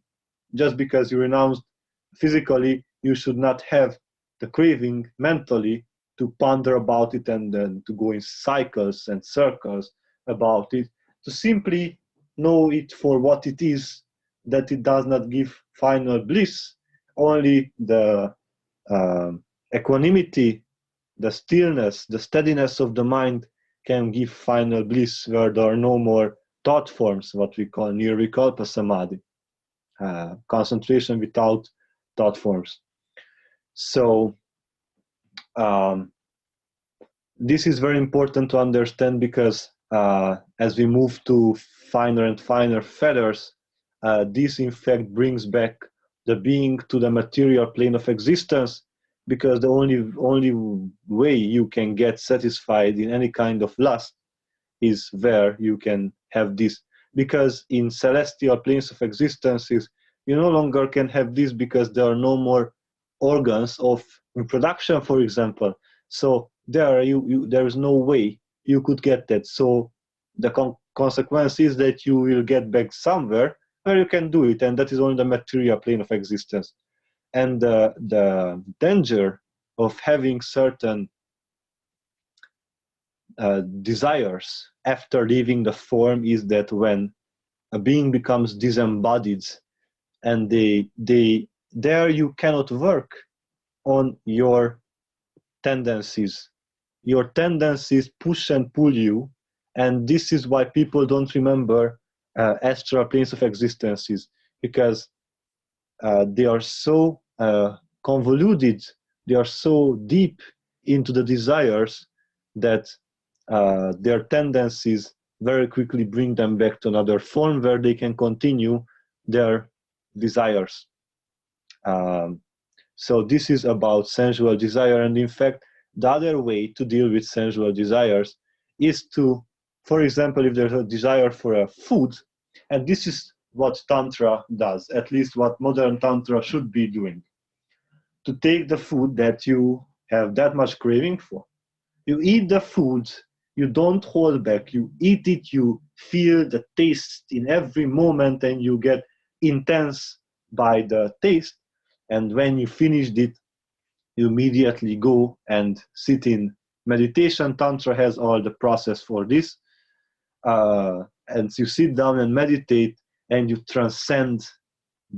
A: Just because you renounced physically, you should not have the craving mentally to ponder about it and then to go in cycles and circles about it, to simply know it for what it is, that it does not give final bliss. Only the equanimity, the stillness, the steadiness of the mind can give final bliss, where there are no more thought forms, what we call nirvikalpa samadhi, concentration without thought forms. So this is very important to understand, because as we move to finer and finer feathers, this in fact brings back the being to the material plane of existence, because the only way you can get satisfied in any kind of lust is where you can have this. Because in celestial planes of existences, you no longer can have this, because there are no more organs of reproduction, for example. So there is no way you could get that. So the consequence is that you will get back somewhere where you can do it, and that is only the material plane of existence. And the danger of having certain desires after leaving the form is that when a being becomes disembodied, and there you cannot work on your tendencies. Your tendencies push and pull you, and this is why people don't remember astral planes of existences, because they are so convoluted, they are so deep into the desires that their tendencies very quickly bring them back to another form where they can continue their desires. So this is about sensual desire, and in fact, the other way to deal with sensual desires is to, for example, if there's a desire for a food, and this is what Tantra does, at least what modern Tantra should be doing, to take the food that you have that much craving for. You eat the food, you don't hold back, you eat it, you feel the taste in every moment, and you get intense by the taste. And when you finished it, you immediately go and sit in meditation. Tantra has all the process for this. And you sit down and meditate, and you transcend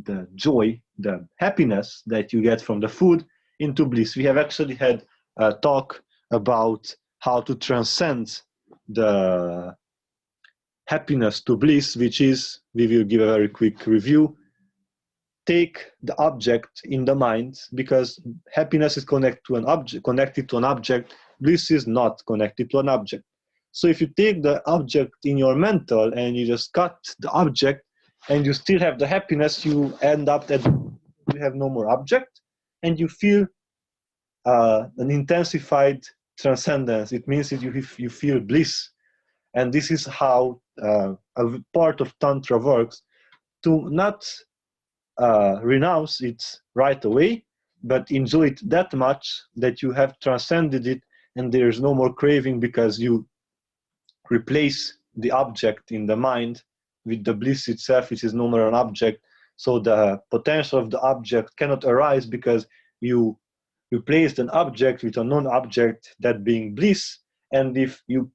A: the joy, the happiness that you get from the food into bliss. We have actually had a talk about how to transcend the happiness to bliss, which is, we will give a very quick review. Take the object in the mind, because happiness is connected to an object. Bliss is not connected to an object. So if you take the object in your mental and you just cut the object and you still have the happiness, you end up that you have no more object, and you feel an intensified transcendence. It means that you feel bliss. And this is how a part of Tantra works, to not renounce it right away, but enjoy it that much that you have transcended it, and there's no more craving, because you replace the object in the mind with the bliss itself, which is no more an object. So the potential of the object cannot arise, because you replaced an object with a non-object, that being bliss. And if you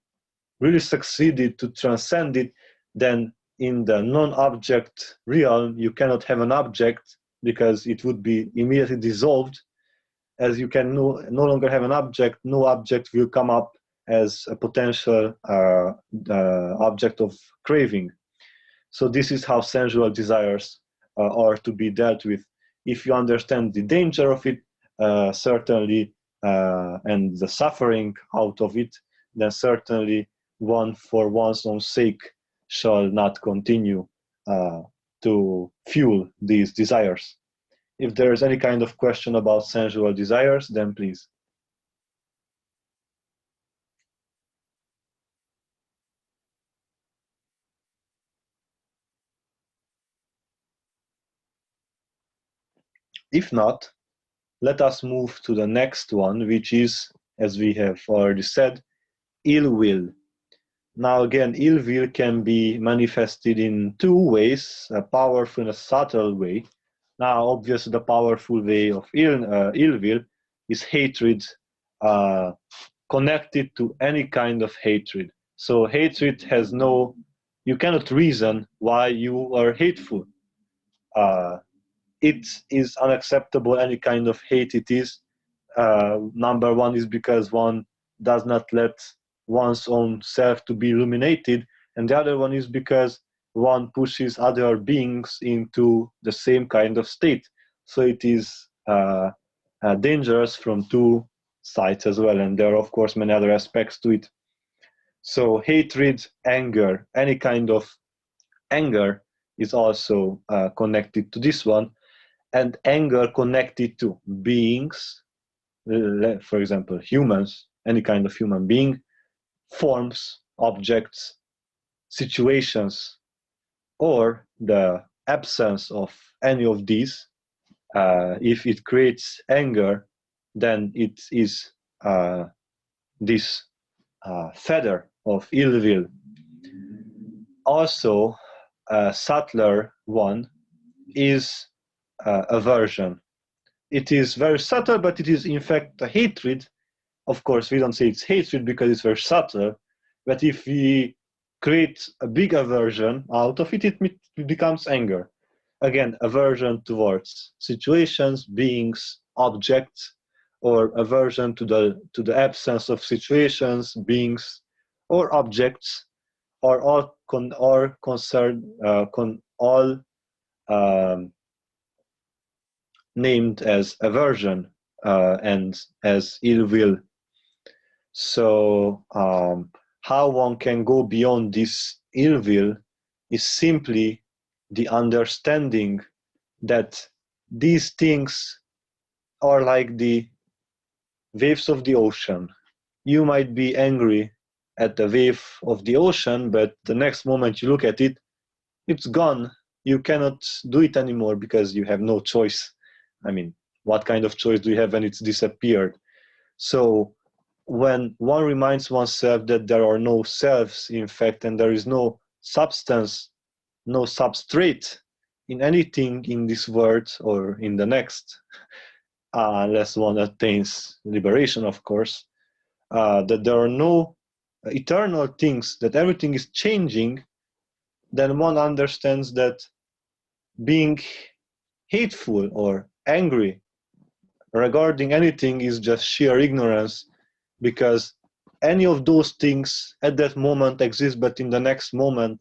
A: really succeeded to transcend it, then in the non-object realm, you cannot have an object, because it would be immediately dissolved. As you can no longer have an object, no object will come up as a potential object of craving. So this is how sensual desires are to be dealt with. If you understand the danger of it, certainly, and the suffering out of it, then certainly one, for one's own sake, shall not continue to fuel these desires. If there is any kind of question about sensual desires, then please. If not, let us move to the next one, which is, as we have already said, ill will. Now again, ill will can be manifested in two ways, a powerful and a subtle way. Now, obviously, the powerful way of ill will is hatred, connected to any kind of hatred. So hatred has no, you cannot reason why you are hateful. It is unacceptable, any kind of hate it is. Number one is because one does not let one's own self to be illuminated, and the other one is because one pushes other beings into the same kind of state. So it is dangerous from two sides as well, and there are of course many other aspects to it. So hatred, anger, any kind of anger is also connected to this one, and anger connected to beings, for example, humans, any kind of human being, forms, objects, situations, or the absence of any of these if it creates anger, then it is this feather of ill will. Also, a subtler one is aversion. It is very subtle, but it is in fact a hatred. Of course, we don't say it's hatred because it's very subtle, but if we create a big aversion out of it, it becomes anger. Again, aversion towards situations, beings, objects, or aversion to the absence of situations, beings, or objects, or all named as aversion and as ill will. So how one can go beyond this ill will is simply the understanding that these things are like the waves of the ocean. You might be angry at the wave of the ocean, but the next moment you look at it, it's gone. You cannot do it anymore because you have no choice. I mean, what kind of choice do you have when it's disappeared? So when one reminds oneself that there are no selves, in fact, and there is no substance, no substrate in anything in this world or in the next, unless one attains liberation, of course, that there are no eternal things, that everything is changing, then one understands that being hateful or angry regarding anything is just sheer ignorance, because any of those things at that moment exist, but in the next moment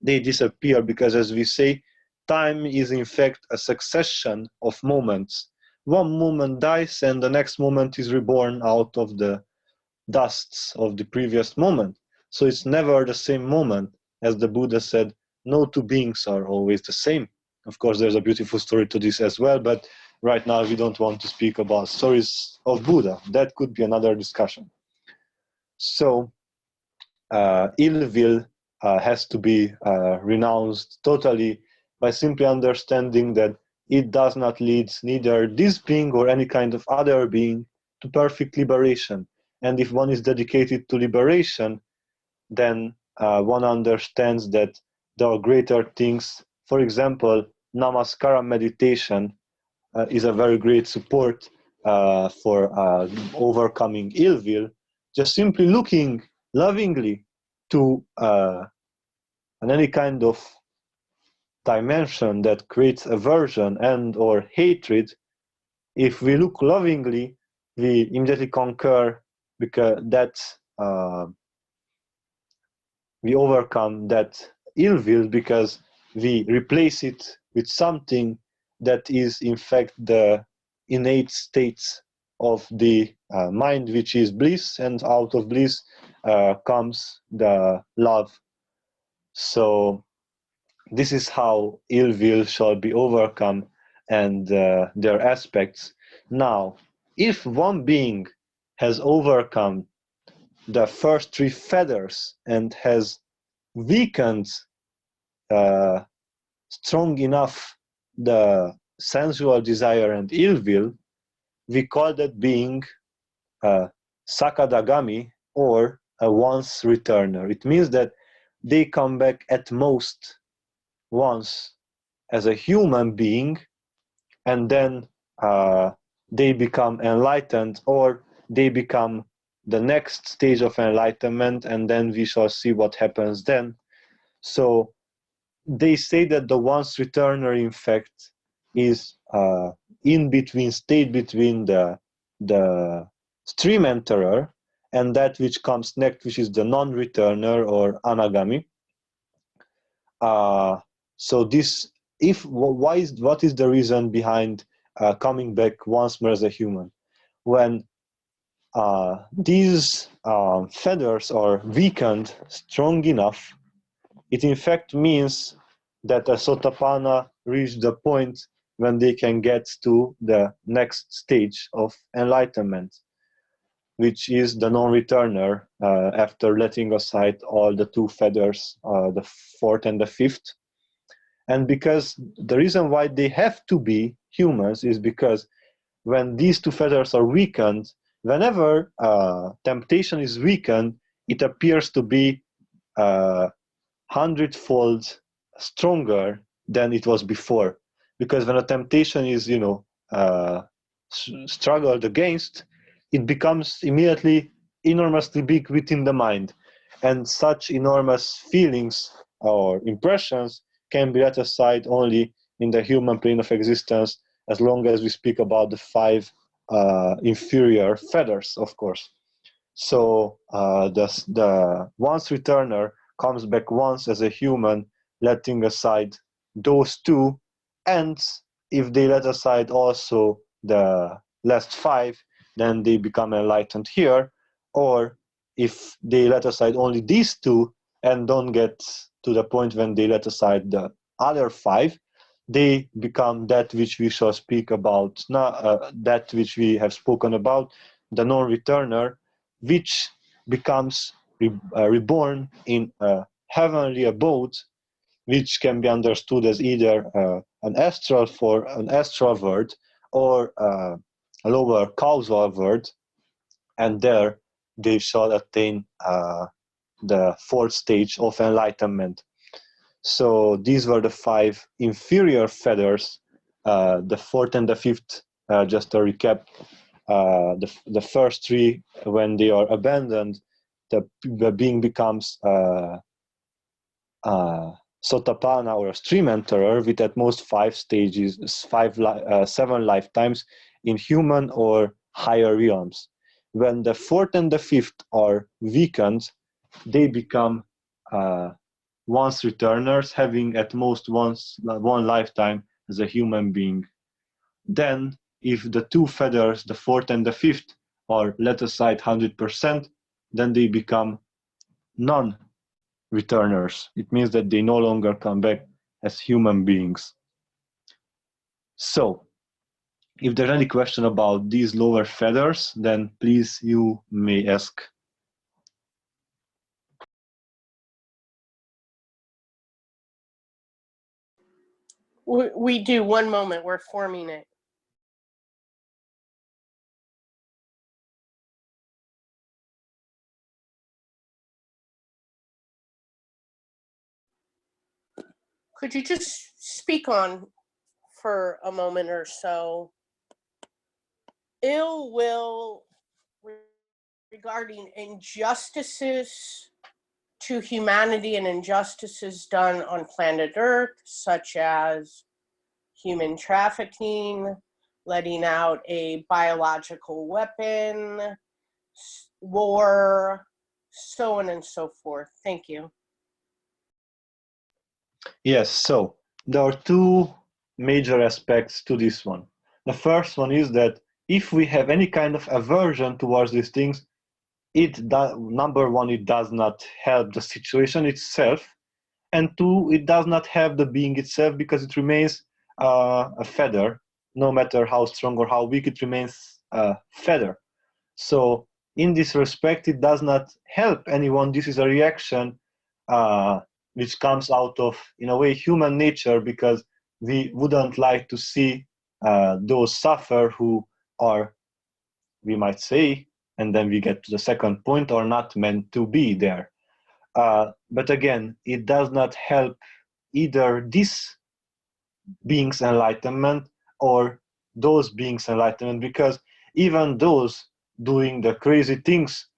A: they disappear, because as we say, time is in fact a succession of moments. One moment dies and the next moment is reborn out of the dusts of the previous moment. So it's never the same moment. As the Buddha said, no two beings are always the same. Of course, there's a beautiful story to this as well, but right now we don't want to speak about stories of Buddha. That could be another discussion. So ill will has to be renounced totally by simply understanding that it does not lead neither this being or any kind of other being to perfect liberation. And if one is dedicated to liberation, then one understands that there are greater things. For example, namaskara meditation is a very great support for overcoming ill will. Just simply looking lovingly to any kind of dimension that creates aversion and or hatred. If we look lovingly, we immediately conquer, because that's we overcome that ill will, because we replace it with something that is in fact the innate states of the mind, which is bliss, and out of bliss comes the love. So this is how ill will shall be overcome, and their aspects. Now, if one being has overcome the first three feathers and has weakened strong enough the sensual desire and ill will, we call that being sakadagami, or a once returner. It means that they come back at most once as a human being, and then they become enlightened, or they become the next stage of enlightenment, and then we shall see what happens then. So they say that the once returner in fact is in between state between the stream enterer and that which comes next, which is the non-returner or anagami. So this, what is the reason behind coming back once more as a human? When these feathers are weakened strong enough, it in fact means that a sotapanna reached the point when they can get to the next stage of enlightenment, which is the non-returner, after letting aside all the two feathers, the fourth and the fifth. And because the reason why they have to be humans is because when these two feathers are weakened, whenever temptation is weakened, it appears to be 100-fold stronger than it was before. Because when a temptation is, struggled against, it becomes immediately enormously big within the mind. And such enormous feelings or impressions can be set aside only in the human plane of existence, as long as we speak about the 5 inferior feathers, of course. So the once returner comes back once as a human, letting aside those 2, and if they let aside also the last 5, then they become enlightened here. Or if they let aside only these 2 and don't get to the point when they let aside the other 5, they become that which we shall speak about now, that which we have spoken about, the non-returner, which becomes reborn in a heavenly abode, which can be understood as either an astral world or a lower causal world, and there they shall attain the 4th stage of enlightenment. So these were the 5 inferior feathers. The 4th and the 5th, just to recap, the first 3, when they are abandoned, the being becomes Sotapanna, or a stream enterer, with at most 5 stages, 7 lifetimes in human or higher realms. When the 4th and the 5th are weakened, they become once returners, having at most one lifetime as a human being. Then, if the 2 feathers, the 4th and the 5th, are let aside 100%, then they become non-returners. It means that they no longer come back as human beings. So, if there's any question about these lower feathers, then please, you may ask.
B: We do. One moment. We're forming it. Could you just speak on for a moment or so ill will regarding injustices to humanity and injustices done on planet Earth, such as human trafficking, letting out a biological weapon, war, so on and so forth? Thank you.
A: Yes, so there are 2 major aspects to this one. The first one is that if we have any kind of aversion towards these things, number 1, it does not help the situation itself, and 2, it does not help the being itself, because it remains a feather. No matter how strong or how weak, it remains a feather. So in this respect, it does not help anyone. This is a reaction which comes out of, in a way, human nature, because we wouldn't like to see those suffer who are, we might say, and then we get to the second point, are not meant to be there. But again, it does not help either this being's enlightenment or those beings' enlightenment, because even those doing the crazy things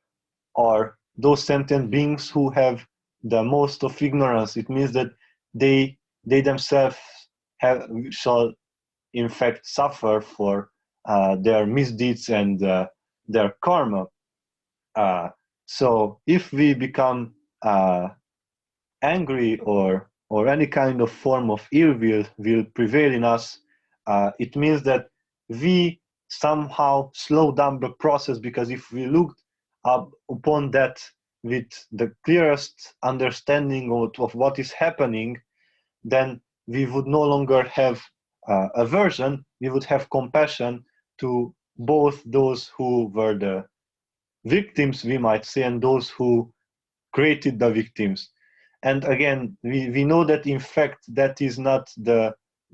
A: are those sentient beings who have the most of ignorance. It means that they themselves shall in fact suffer for their misdeeds and their karma. So if we become angry or any kind of form of ill will prevail in us, it means that we somehow slow down the process, because if we looked up upon that with the clearest understanding of what is happening, then we would no longer have aversion, we would have compassion to both those who were the victims, we might say, and those who created the victims. And again, we know that in fact that is not the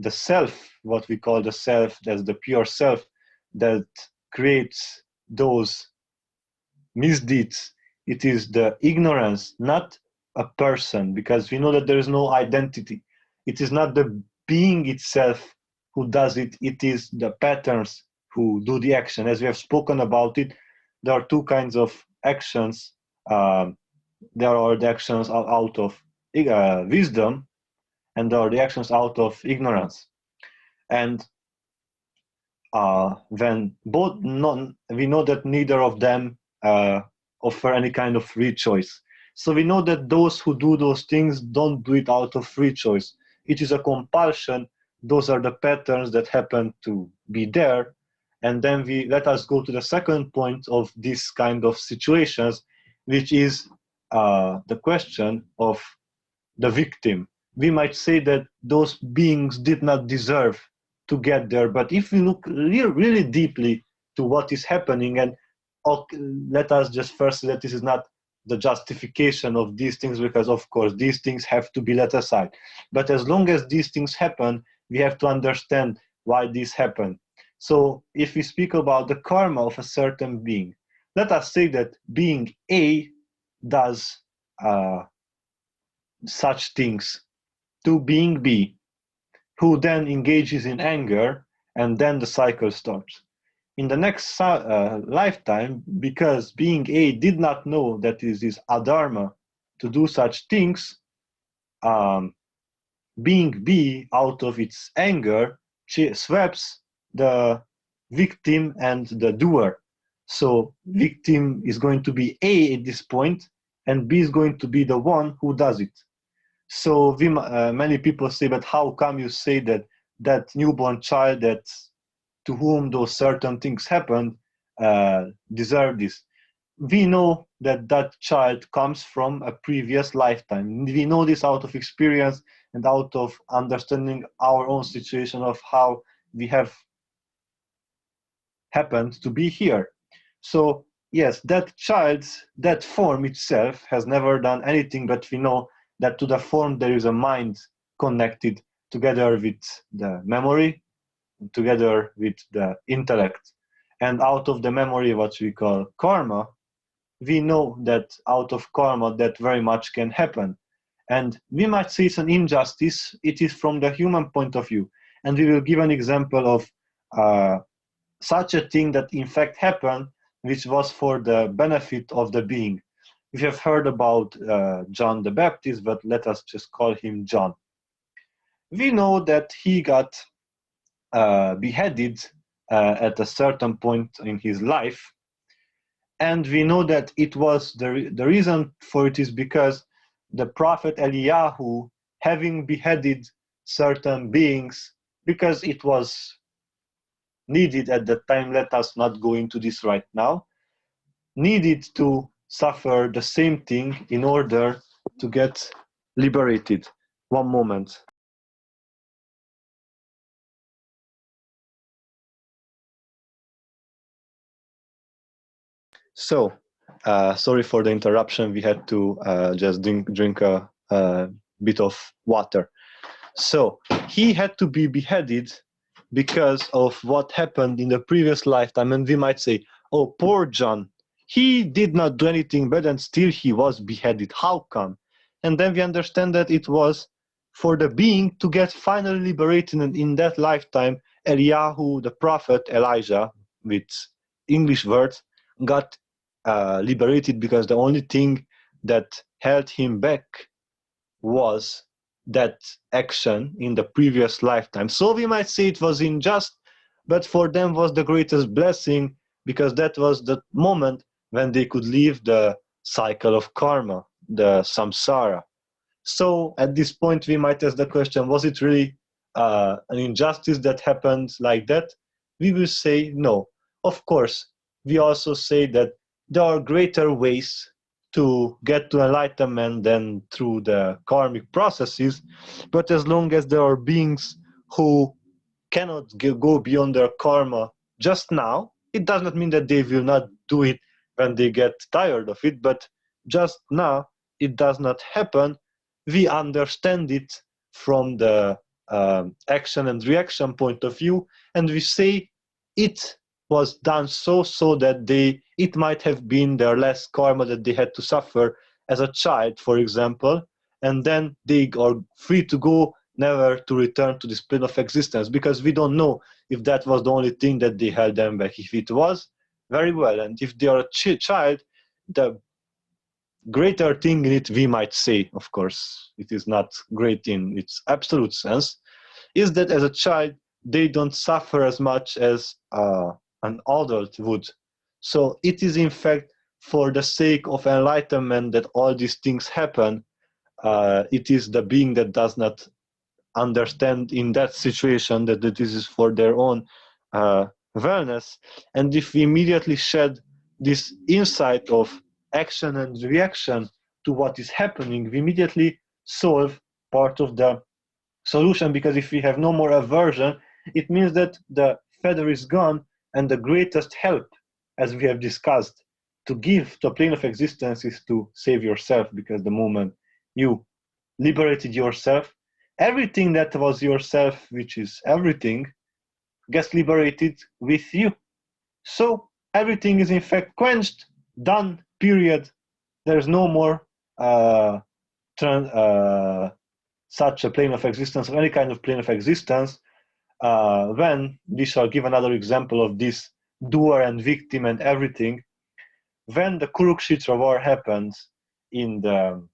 A: self, what we call the self, that's the pure self that creates those misdeeds. It is the ignorance, not a person, because we know that there is no identity. It is not the being itself who does it, it is the patterns who do the action. As we have spoken about it, there are two kinds of actions. There are the actions out of wisdom, and there are the actions out of ignorance. And when both we know that neither of them offer any kind of free choice. So we know that those who do those things don't do it out of free choice. It is a compulsion. Those are the patterns that happen to be there. And then let us go to the second point of this kind of situations, which is the question of the victim. We might say that those beings did not deserve to get there, but if we look really deeply to what is happening, and let us just first say that this is not the justification of these things, because of course these things have to be let aside. But as long as these things happen, we have to understand why these happen. So if we speak about the karma of a certain being, let us say that being A does such things to being B, who then engages in anger, and then the cycle starts. In the next lifetime, because being A did not know that it is adharma to do such things, being B, out of its anger, swaps the victim and the doer. So victim is going to be A at this point, and B is going to be the one who does it. So many people say, but how come you say that that newborn child that to whom those certain things happened deserve this? We know that that child comes from a previous lifetime. We know this out of experience and out of understanding our own situation of how we have happened to be here. So yes, that child's, that form itself has never done anything, but we know that to the form there is a mind connected together with the memory, together with the intellect. And out of the memory, what we call karma, we know that out of karma that very much can happen. And we might say it's an injustice. It is from the human point of view. And we will give an example of such a thing that in fact happened, which was for the benefit of the being. We have heard about John the Baptist, but let us just call him John. We know that he got beheaded at a certain point in his life, and we know that it was the reason for it is because the prophet Eliyahu, having beheaded certain beings, because it was needed at the time, let us not go into this right now, needed to suffer the same thing in order to get liberated. One moment. So, sorry for the interruption. We had to just drink a bit of water. So, he had to be beheaded because of what happened in the previous lifetime. And we might say, oh, poor John, he did not do anything bad and still he was beheaded. How come? And then we understand that it was for the being to get finally liberated. And in that lifetime, Eliyahu, the prophet, Elijah, with English words, got liberated because the only thing that held him back was that action in the previous lifetime. So we might say it was unjust, but for them was the greatest blessing, because that was the moment when they could leave the cycle of karma, the samsara. So at this point we might ask the question, was it really an injustice that happened like that? We will say no. Of course, we also say that there are greater ways to get to enlightenment than through the karmic processes, but as long as there are beings who cannot go beyond their karma just now, it does not mean that they will not do it when they get tired of it, but just now it does not happen. we understand it from the action and reaction point of view, and we say it was done so that it might have been their last karma that they had to suffer as a child, for example, and then they are free to go, never to return to this plane of existence, because we don't know if that was the only thing that they held them back. If it was, very well, and if they are a child, the greater thing in it, we might say, of course, it is not great in its absolute sense, is that as a child, they don't suffer as much as an adult would. So it is in fact for the sake of enlightenment that all these things happen. It is the being that does not understand in that situation that this is for their own wellness. And if we immediately shed this insight of action and reaction to what is happening, we immediately solve part of the solution, because if we have no more aversion, it means that the feather is gone, and the greatest help, as we have discussed, to give to a plane of existence is to save yourself, because the moment you liberated yourself, everything that was yourself, which is everything, gets liberated with you. So everything is in fact quenched, done, period. There's no more such a plane of existence, or any kind of plane of existence. When we shall give another example of this doer and victim and everything, when the Kurukshetra war happens in the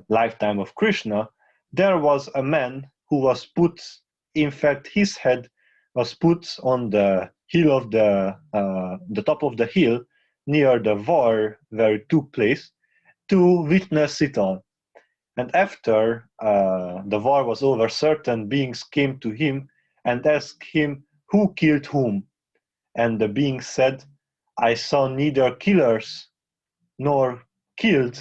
A: lifetime of Krishna, there was a man who was put, in fact, his head was put on the hill of the top of the hill near the war where it took place to witness it all. And after the war was over, certain beings came to him and asked him who killed whom. And the being said, I saw neither killers nor killed.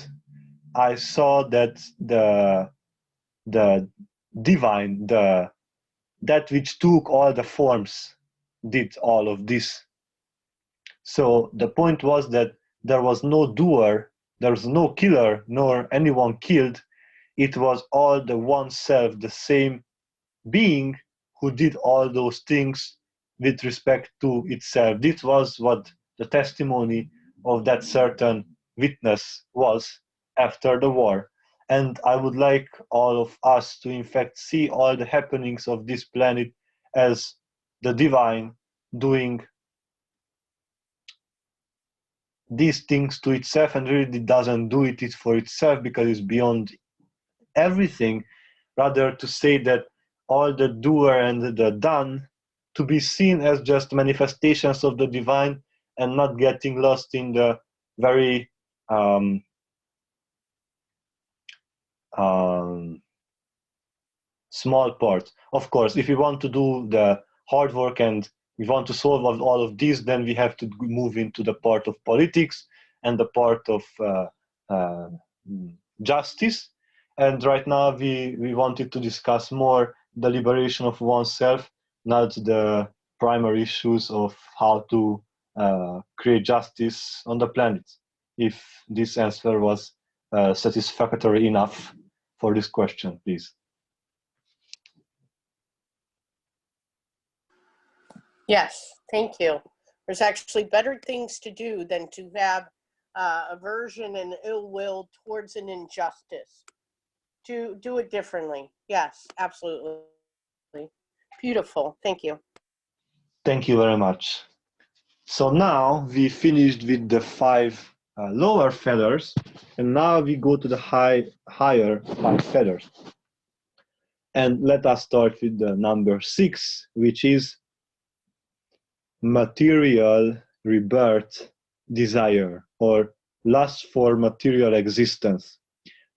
A: I saw that the divine, that which took all the forms, did all of this. So the point was that there was no doer, there was no killer, nor anyone killed. It was all the OneSelf, the same being who did all those things with respect to itself. This was what the testimony of that certain witness was after the war. And I would like all of us to in fact see all the happenings of this planet as the divine doing these things to itself, and really doesn't do it for itself because it's beyond everything. Rather to say that all the doer and the done to be seen as just manifestations of the divine, and not getting lost in the very small parts. Of course, if we want to do the hard work and we want to solve all of these, then we have to move into the part of politics and the part of justice. And right now we wanted to discuss more the liberation of oneself, not the primary issues of how to create justice on the planet. If this answer was satisfactory enough for this question, please.
B: Yes, thank you. There's actually better things to do than to have aversion and ill will towards an injustice. To do it differently. Yes, absolutely. Beautiful. Thank you.
A: Thank you very much. So now we finished with the 5 lower feathers, and now we go to the higher 5 feathers. And let us start with the number 6, which is material rebirth desire, or lust for material existence.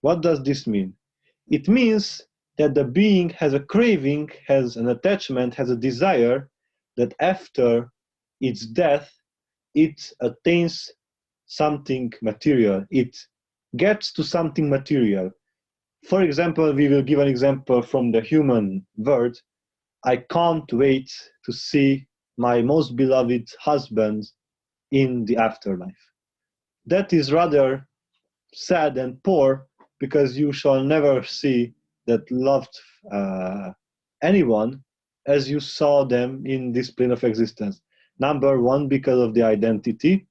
A: What does this mean? It means that the being has a craving, has an attachment, has a desire that after its death, it attains something material. It gets to something material. For example, we will give an example from the human world. I can't wait to see my most beloved husband in the afterlife. That is rather sad and poor, because you shall never see that loved anyone as you saw them in this plane of existence. Number one, because of the identity,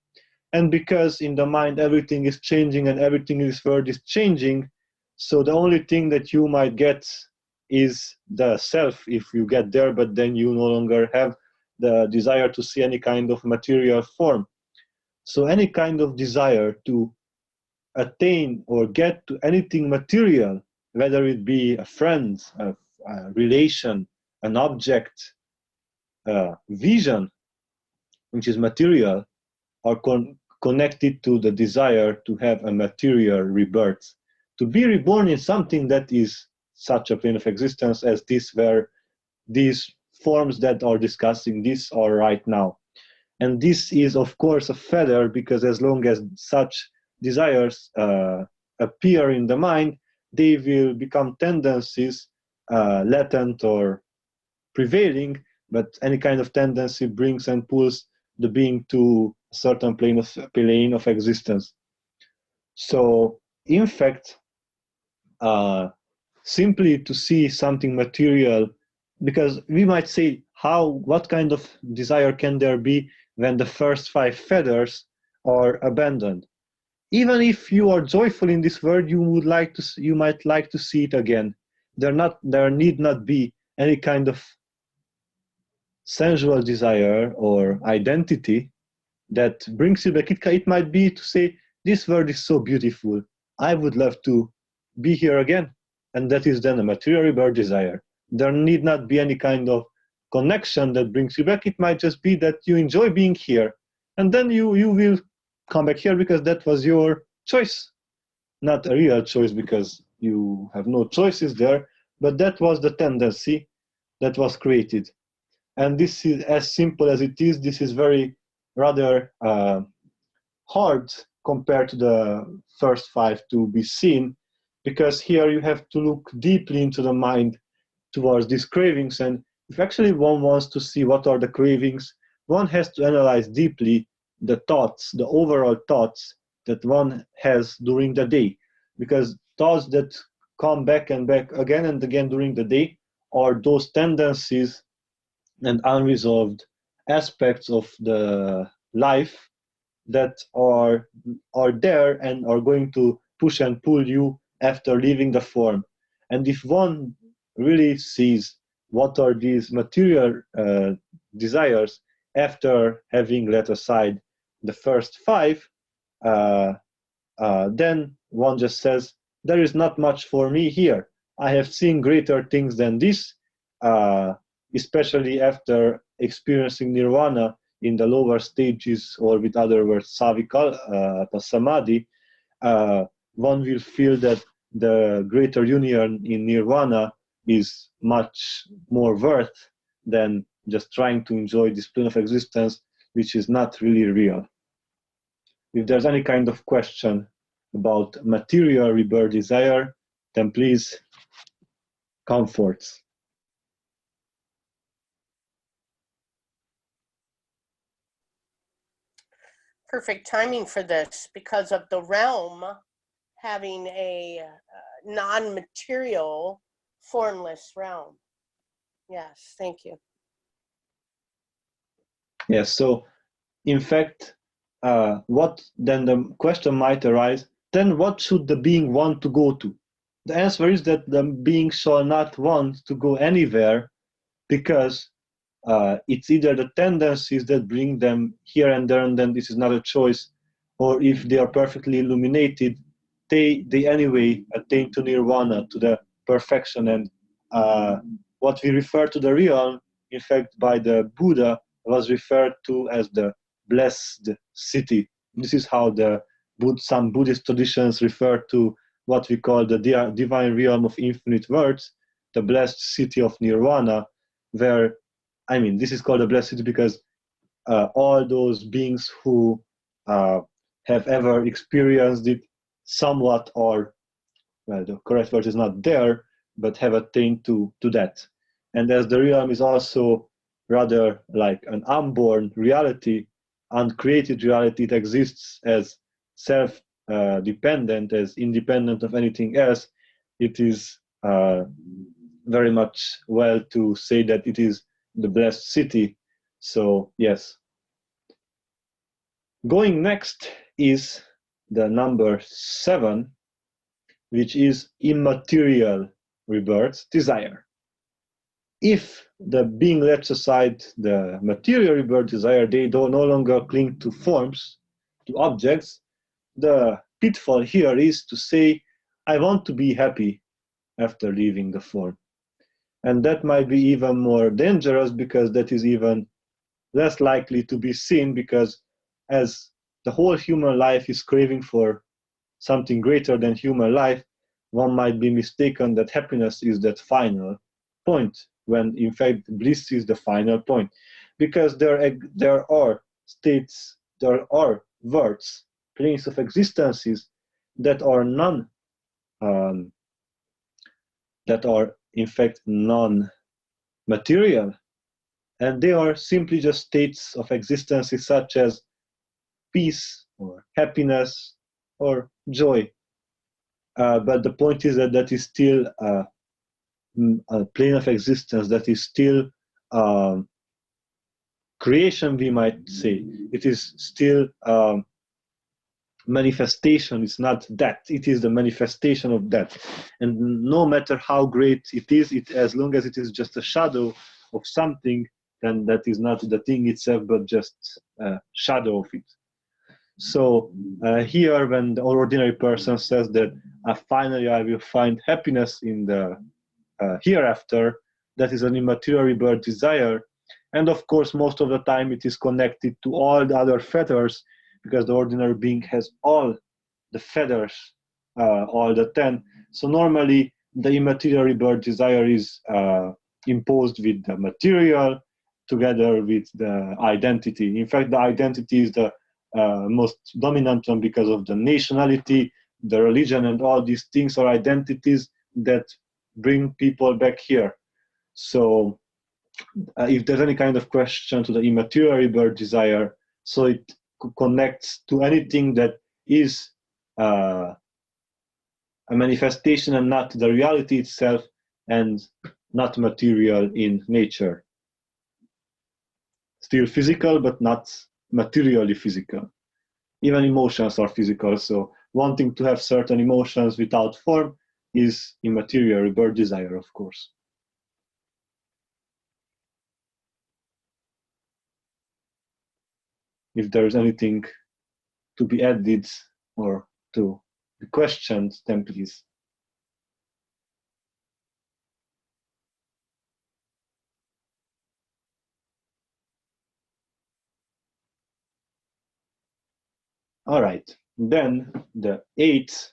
A: and because in the mind everything is changing and everything in this world is changing. So the only thing that you might get is the self if you get there, but then you no longer have the desire to see any kind of material form. So any kind of desire to attain or get to anything material, whether it be a friend, a relation, an object, a vision, which is material, are connected to the desire to have a material rebirth, to be reborn in something that is such a plane of existence as this, where these forms that are discussing this are right now. And this is, of course, a feather, because as long as such desires appear in the mind, they will become tendencies, latent or prevailing, but any kind of tendency brings and pulls the being to a certain plane of existence. So, in fact, simply to see something material, because we might say, what kind of desire can there be when the first 5 feathers are abandoned? Even if you are joyful in this world, you might like to see it again. There need not be any kind of sensual desire or identity that brings you back. It might be to say, this world is so beautiful, I would love to be here again. And that is then a material rebirth desire. There need not be any kind of connection that brings you back. It might just be that you enjoy being here. And then you will come back here because that was your choice. Not a real choice because you have no choices there, but that was the tendency that was created. And this is as simple as it is. This is very rather hard compared to the first 5 to be seen, because here you have to look deeply into the mind towards these cravings. And if actually one wants to see what are the cravings, one has to analyze deeply the thoughts, the overall thoughts that one has during the day, because thoughts that come back and back again and again during the day are those tendencies and unresolved aspects of the life that are there and are going to push and pull you after leaving the form. And if one really sees what are these material desires after having let aside the first 5, then one just says, there is not much for me here. I have seen greater things than this, especially after experiencing nirvana in the lower stages, or with other words, savikal, samadhi. One will feel that the greater union in nirvana is much more worth than just trying to enjoy this plane of existence, which is not really real. If there's any kind of question about material rebirth desire, then please come forth.
B: Perfect timing for this because of the realm having a non-material, formless realm. Yes, thank you.
A: Yes, so in fact, what then the question might arise, then what should the being want to go to? The answer is that the being shall not want to go anywhere, because it's either the tendencies that bring them here and there, and then this is not a choice, or if they are perfectly illuminated, they anyway attain to nirvana, to the perfection. And what we refer to the realm, in fact, by the Buddha, was referred to as the blessed city. This is how some Buddhist traditions refer to what we call the divine realm of infinite words, the blessed city of nirvana, where, I mean, this is called a blessed city because all those beings who have ever experienced it somewhat, or, well, the correct word is not there, but have attained to that. And as the realm is also rather like an unborn reality, uncreated reality, it exists as self dependent, as independent of anything else, it is very much well to say that it is the blessed city. So yes. Going next is the number 7, which is immaterial rebirth desire. If the being lets aside the material rebirth desire, they no longer cling to forms, to objects. The pitfall here is to say, I want to be happy after leaving the form. And that might be even more dangerous, because that is even less likely to be seen, because as the whole human life is craving for something greater than human life, one might be mistaken that happiness is that final point, when in fact bliss is the final point. Because there are states, there are worlds, planes of existences that are that are in fact non-material, and they are simply just states of existences such as peace or happiness or joy. But the point is that that is still a plane of existence, that is still creation, we might say. It is still manifestation. It's not that, it is the manifestation of that. And no matter how great it is, as long as it is just a shadow of something, then that is not the thing itself, but just a shadow of it. So here, when the ordinary person says that finally I will find happiness in the hereafter, that is an immaterial rebirth desire. And of course, most of the time it is connected to all the other fetters, because the ordinary being has all the fetters, all the 10. So normally the immaterial rebirth desire is imposed with the material together with the identity. In fact, the identity is the most dominant one, because of the nationality, the religion, and all these things are identities that bring people back here. So if there's any kind of question to the immaterial rebirth desire, so it connects to anything that is a manifestation and not the reality itself, and not material in nature. Still physical, but not materially physical. Even emotions are physical, so wanting to have certain emotions without form is immaterial rebirth desire, of course. If there is anything to be added or to be questioned, then please. All right, then the 8th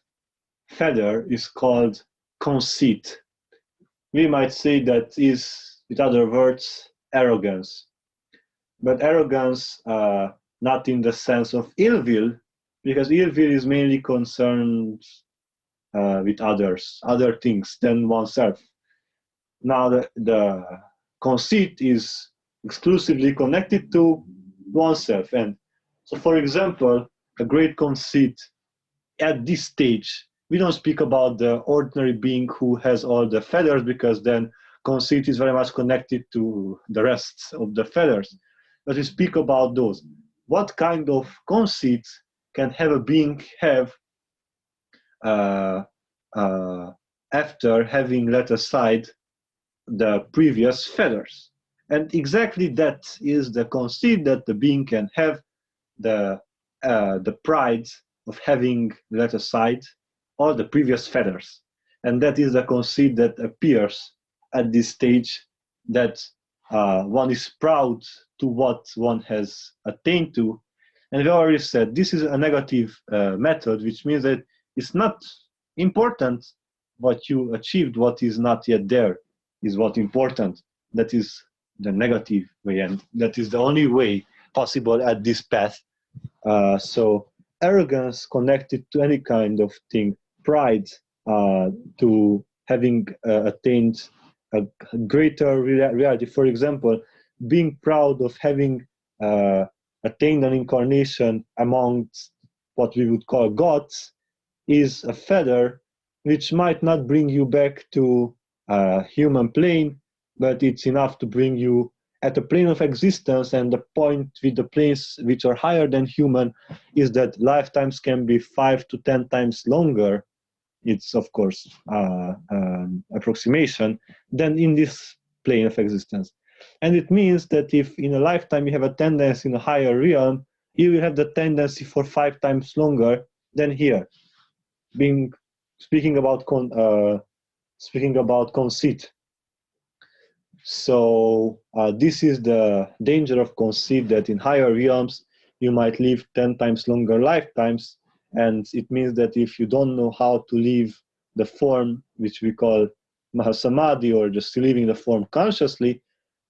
A: feather is called conceit. We might say that is, with other words, arrogance. But arrogance, not in the sense of ill will, because ill will is mainly concerned with others, other things than oneself. Now the conceit is exclusively connected to oneself. And so, for example, a great conceit at this stage, we don't speak about the ordinary being who has all the feathers, because then conceit is very much connected to the rest of the feathers. But we speak about those. What kind of conceit can have a being have after having let aside the previous feathers? And exactly that is the conceit that the being can have, the pride of having let aside all the previous feathers. And that is the conceit that appears at this stage, that one is proud to what one has attained to. And we already said this is a negative method, which means that it's not important what you achieved. What is not yet there is what important. That is the negative way, and that is the only way possible at this path. So arrogance connected to any kind of thing, pride to having attained a greater reality. For example, being proud of having attained an incarnation amongst what we would call gods, is a feather which might not bring you back to a human plane, but it's enough to bring you at a plane of existence. And the point with the planes which are higher than human is that lifetimes can be 5 to 10 times longer. It's of course approximation than in this plane of existence. And it means that if in a lifetime you have a tendency in a higher realm, you will have the tendency for 5 times longer than here. Speaking about conceit. So this is the danger of conceit, that in higher realms you might live 10 times longer lifetimes, and it means that if you don't know how to leave the form, which we call mahasamadhi, or just leaving the form consciously,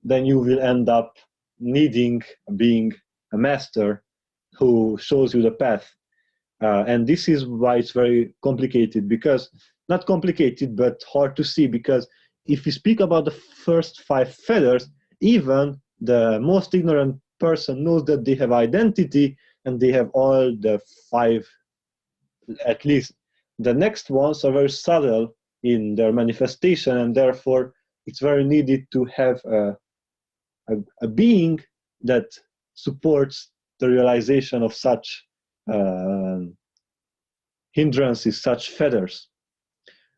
A: then you will end up needing being a master who shows you the path. And this is why it's very complicated, because not complicated, but hard to see, because if we speak about the first 5 feathers, even the most ignorant person knows that they have identity and they have all the 5, at least. The next ones are very subtle in their manifestation, and therefore it's very needed to have a being that supports the realization of such hindrances, such feathers.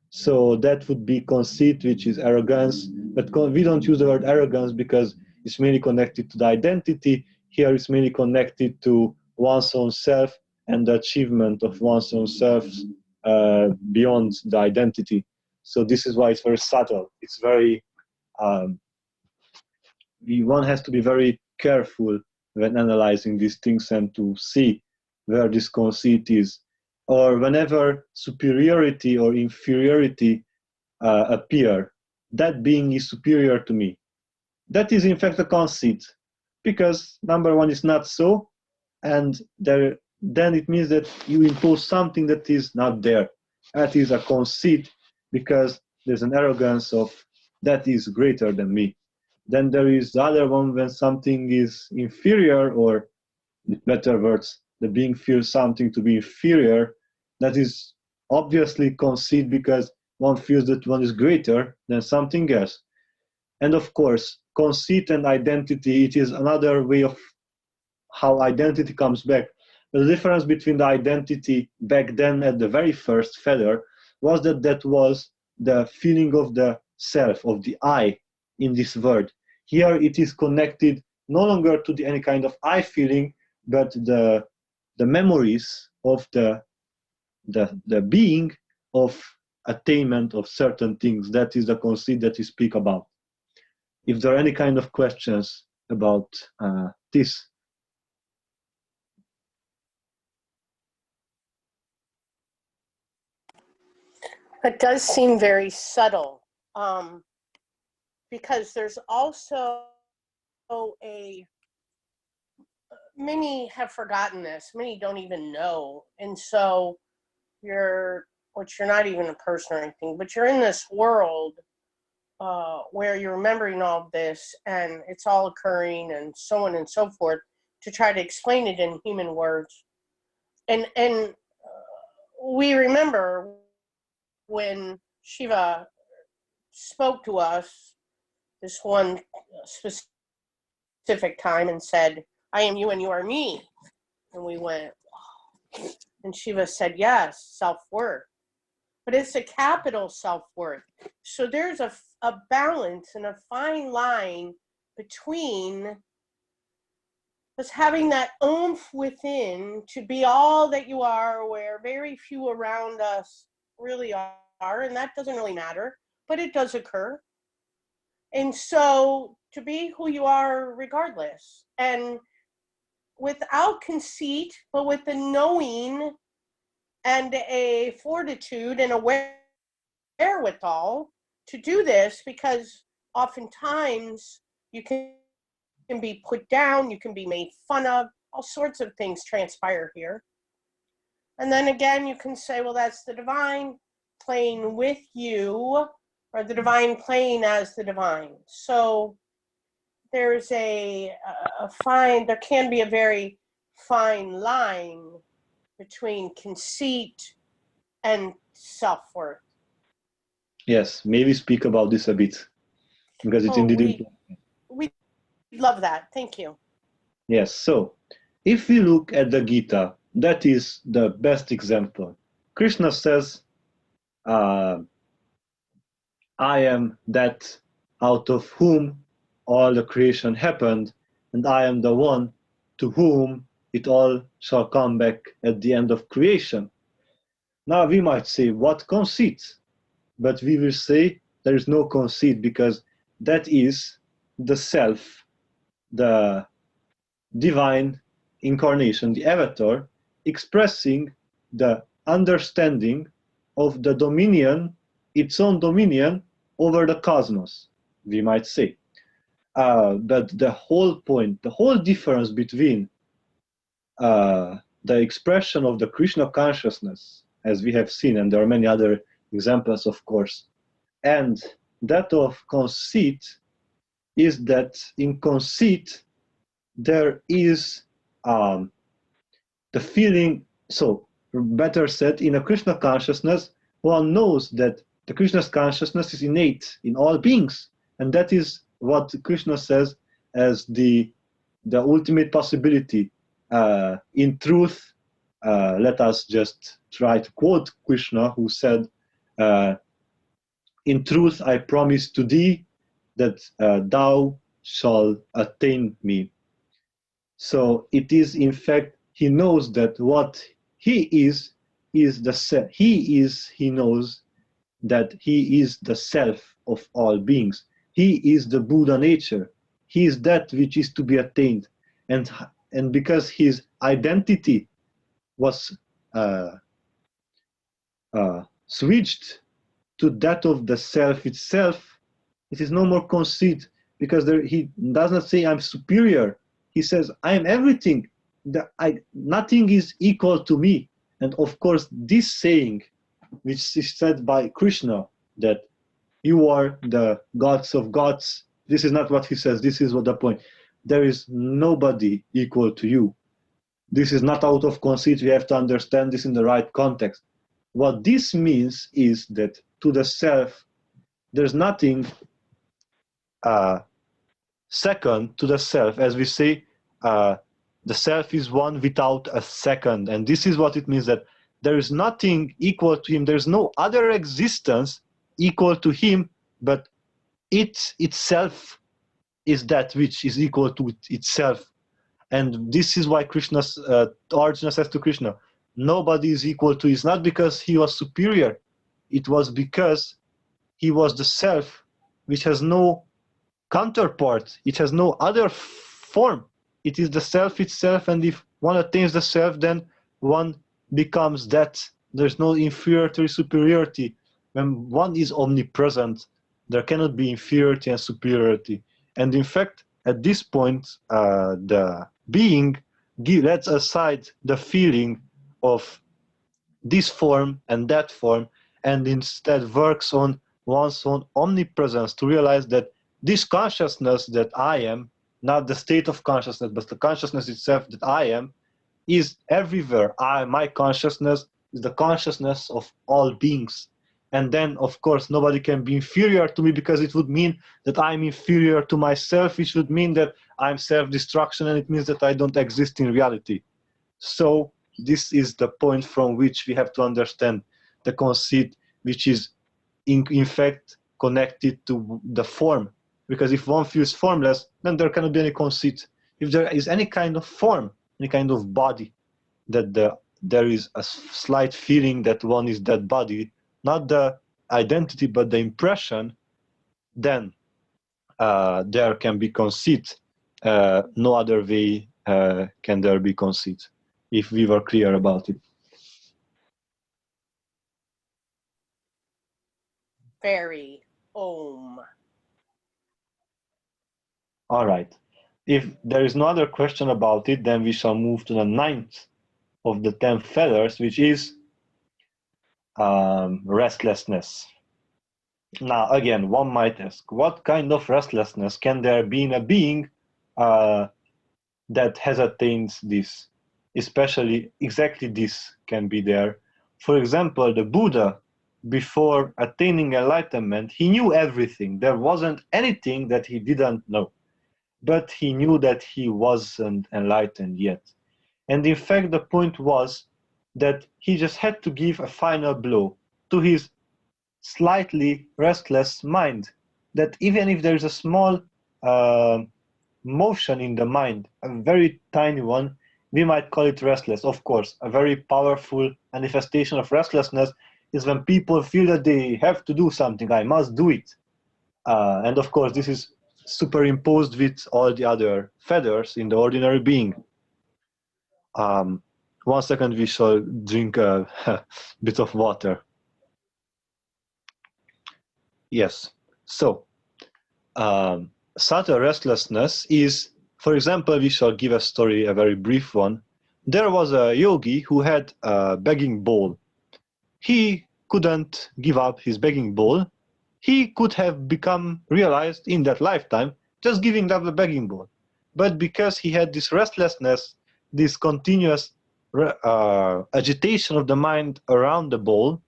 A: So that would be conceit, which is arrogance. But we don't use the word arrogance because it's mainly connected to the identity. Here it's mainly connected to one's own self and the achievement of one's own self beyond the identity. So this is why it's very subtle. It's very, one has to be very careful when analyzing these things and to see where this conceit is. Or whenever superiority or inferiority appear, that being is superior to me. That is in fact a conceit, because number one is not so, and then it means that you impose something that is not there. That is a conceit, because there's an arrogance of that is greater than me. Then there is the other one, when something is inferior, or in better words, the being feels something to be inferior. That is obviously conceit, because one feels that one is greater than something else. And of course, conceit and identity, it is another way of how identity comes back. The difference between the identity back then at the very first feather was that that was the feeling of the self, of the I in this word. Here it is connected no longer to any kind of I feeling, but the memories of the being of attainment of certain things. That is the conceit that we speak about. If there are any kind of questions about this.
B: It does seem very subtle, because there's also many have forgotten this, many don't even know. And so you're not even a person or anything, but you're in this world where you're remembering all of this, and it's all occurring, and so on and so forth, to try to explain it in human words. And we remember when Shiva spoke to us this one specific time and said, I am you and you are me. And we went, oh. And Shiva said, yes, self-worth. But it's a capital self-worth. So there's a balance and a fine line between us having that oomph within to be all that you are, where very few around us really are, and that doesn't really matter, but it does occur. And so to be who you are regardless, and without conceit, but with the knowing and a fortitude and a wherewithal to do this, because oftentimes you can be put down, you can be made fun of, all sorts of things transpire here. And then again, you can say, well, that's the divine playing with you, or the divine playing as the divine. So there's there can be a very fine line between conceit and self-worth.
A: Yes, maybe speak about this a bit, because it's indeed important.
B: We love that. Thank you.
A: Yes, so if we look at the Gita, that is the best example. Krishna says, I am that out of whom all the creation happened, and I am the one to whom it all shall come back at the end of creation. Now we might say, what conceit? But we will say there is no conceit, because that is the self, the divine incarnation, the avatar, expressing the understanding of the dominion, its own dominion over the cosmos, we might say. But the whole point, the whole difference between the expression of the Krishna consciousness, as we have seen, and there are many other examples, of course, and that of conceit, is that in conceit there is the feeling, so better said, in a Krishna consciousness, one knows that the Krishna's consciousness is innate in all beings, and that is what Krishna says as the ultimate possibility. In truth, let us just try to quote Krishna, who said, in truth I promise to thee that thou shalt attain me. So it is, in fact, he knows that what he the he knows that he is the self of all beings. He is the Buddha nature. He is that which is to be attained, and because his identity was switched to that of the self itself, it is no more conceit, because he does not say I'm superior. He says I am everything. Nothing is equal to me. And of course, this saying, which is said by Krishna, that you are the gods of gods, this is not what he says. This is what the point. There is nobody equal to you. This is not out of conceit. We have to understand this in the right context. What this means is that to the self, there's nothing second to the self. As we say, the self is one without a second. And this is what it means, that there is nothing equal to him. There's no other existence equal to him, but it itself is that which is equal to itself. And this is why Arjuna says to Krishna, nobody is equal to you. It's not because he was superior. It was because he was the self which has no counterpart. It has no other form. It is the self itself, and if one attains the self, then one becomes that. There's no inferiority, superiority. When one is omnipresent, there cannot be inferiority and superiority. And in fact, at this point, the being lets aside the feeling of this form and that form, and instead works on one's own omnipresence to realize that this consciousness that I am, not the state of consciousness, but the consciousness itself that I am, is everywhere. My consciousness is the consciousness of all beings. And then, of course, nobody can be inferior to me, because it would mean that I'm inferior to myself, which would mean that I'm self-destruction, and it means that I don't exist in reality. So this is the point from which we have to understand the conceit, which is in fact connected to the form. Because if one feels formless, then there cannot be any conceit. If there is any kind of form, any kind of body, that there is a slight feeling that one is that body, not the identity but the impression, then there can be conceit. No other way can there be conceit, if we were clear about it.
B: Very Om.
A: All right. If there is no other question about it, then we shall move to the 9th of the 10 fetters, which is restlessness. Now, again, one might ask, what kind of restlessness can there be in a being that has attained this? especially exactly this can be there. For example, the Buddha, before attaining enlightenment, he knew everything. There wasn't anything that he didn't know, but he knew that he wasn't enlightened yet. And in fact, the point was that he just had to give a final blow to his slightly restless mind. That even if there is a small motion in the mind, a very tiny one, we might call it restless. Of course, a very powerful manifestation of restlessness is when people feel that they have to do something, I must do it. And of course, this is superimposed with all the other feathers in the ordinary being. 1 second, we shall drink a bit of water. Yes. So, subtle restlessness is, for example, we shall give a story, a very brief one. There was a yogi who had a begging bowl. He couldn't give up his begging bowl. He could have become realized in that lifetime just giving up the begging bowl. But because he had this restlessness, this continuous agitation of the mind around the bowl,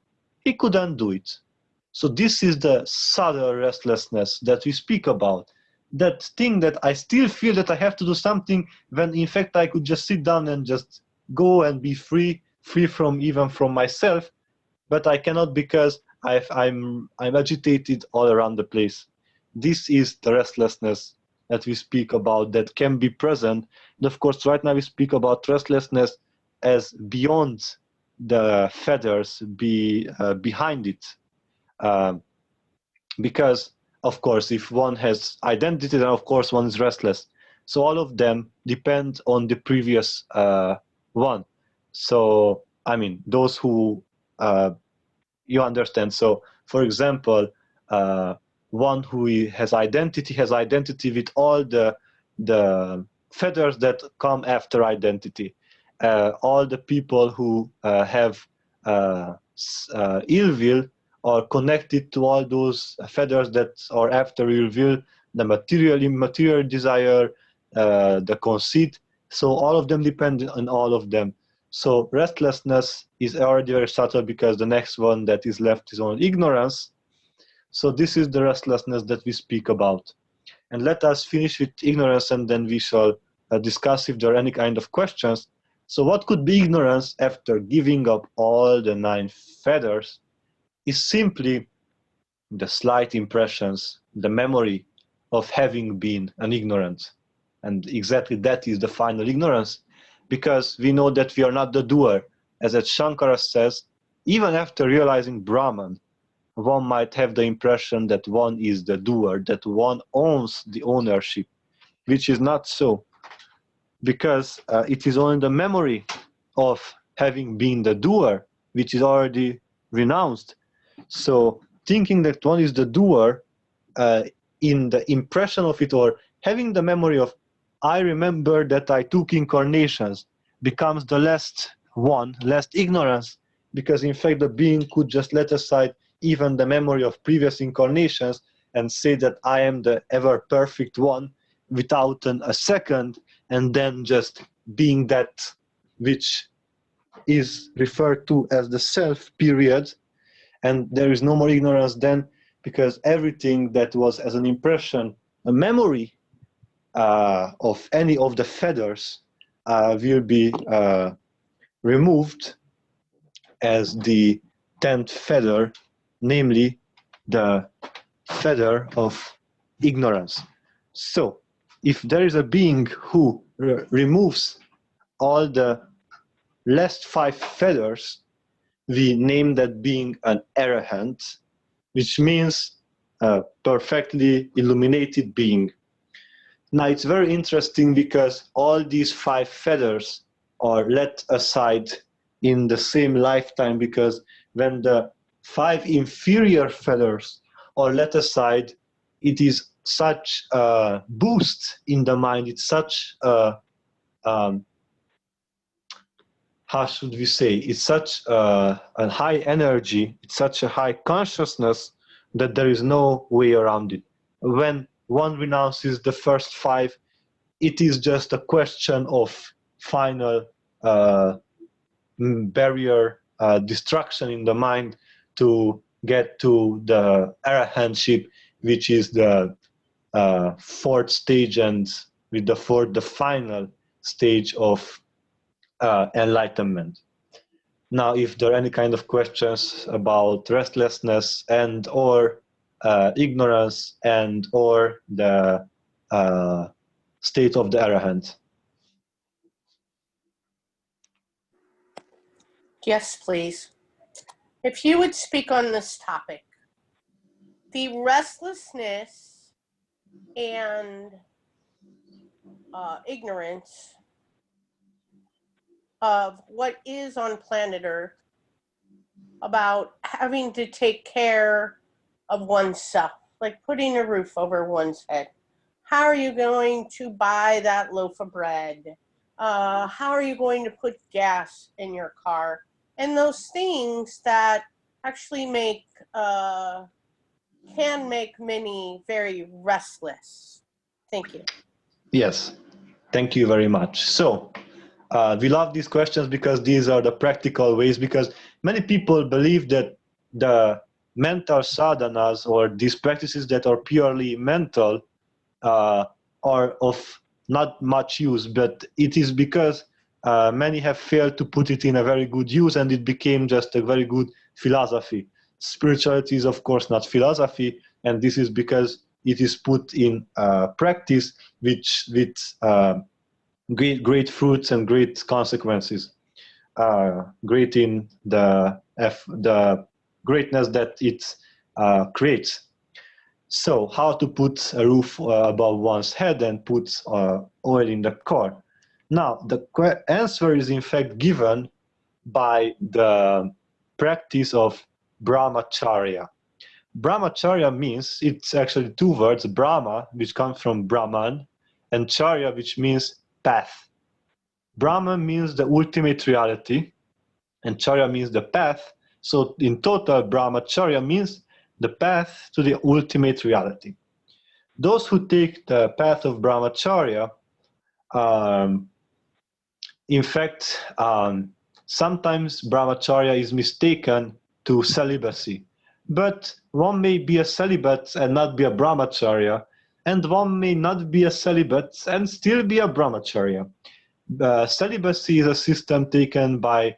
A: he couldn't do it. So this is the subtle restlessness that we speak about. That thing that I still feel that I have to do something when in fact I could just sit down and just go and be free from even from myself, but I cannot because I'm agitated all around the place. This is the restlessness that we speak about that can be present. And of course, right now we speak about restlessness as beyond the feathers, behind it. Because of course if one has identity, then of course one is restless, so all of them depend on the previous one. So I mean, those who you understand. So for example, one who has identity with all the feathers that come after identity. All the people who have ill will are connected to all those feathers that are after ill will, the material, immaterial desire, the conceit. So all of them depend on all of them. So restlessness is already very subtle because the next one that is left is on ignorance. So this is the restlessness that we speak about. And let us finish with ignorance, and then we shall discuss if there are any kind of questions. So what could be ignorance after giving up all the 9 feathers? Is simply the slight impressions, the memory of having been an ignorant. And exactly that is the final ignorance, because we know that we are not the doer. As Shankara says, even after realizing Brahman, one might have the impression that one is the doer, that one owns the ownership, which is not so, because it is only the memory of having been the doer, which is already renounced. So thinking that one is the doer, in the impression of it, or having the memory of, I remember that I took incarnations, becomes the last ignorance, because in fact the being could just let aside even the memory of previous incarnations and say that I am the ever perfect one without a second, and then just being that which is referred to as the self, period. And there is no more ignorance then, because everything that was as an impression, a memory of any of the feathers will be removed as the 10th feather, namely the feather of ignorance. So if there is a being who removes all the last 5 feathers, we name that being an arahant, which means a perfectly illuminated being. Now it's very interesting because all these 5 feathers are let aside in the same lifetime, because when the 5 inferior feathers are let aside, it is such a boost in the mind, it's such a how should we say, it's such a high energy, it's such a high consciousness that there is no way around it. When one renounces the first 5, it is just a question of final barrier destruction in the mind to get to the arahantship, which is the fourth stage, and with the final stage of enlightenment. Now, if there are any kind of questions about restlessness and or ignorance and or the state of the arahant.
B: Yes, please. If you would speak on this topic, the restlessness and ignorance of what is on planet Earth, about having to take care of oneself, like putting a roof over one's head. How are you going to buy that loaf of bread? How are you going to put gas in your car? And those things that actually can make many very restless. Thank you.
A: Yes, thank you very much. So we love these questions because these are the practical ways, because many people believe that the mental sadhanas, or these practices that are purely mental, are of not much use, but it is because many have failed to put it in a very good use, and it became just a very good philosophy. Spirituality is, of course, not philosophy, and this is because it is put in practice with great fruits and great consequences, great in the greatness that it creates. So, how to put a roof above one's head and put oil in the car? Now, the answer is in fact given by the practice of brahmacharya. Brahmacharya means, it's actually two words, Brahma, which comes from Brahman, and Charya, which means path. Brahman means the ultimate reality, and Charya means the path. So in total, Brahmacharya means the path to the ultimate reality. Those who take the path of Brahmacharya, in fact, sometimes Brahmacharya is mistaken to celibacy. But one may be a celibate and not be a Brahmacharya, and one may not be a celibate and still be a Brahmacharya. Celibacy is a system taken by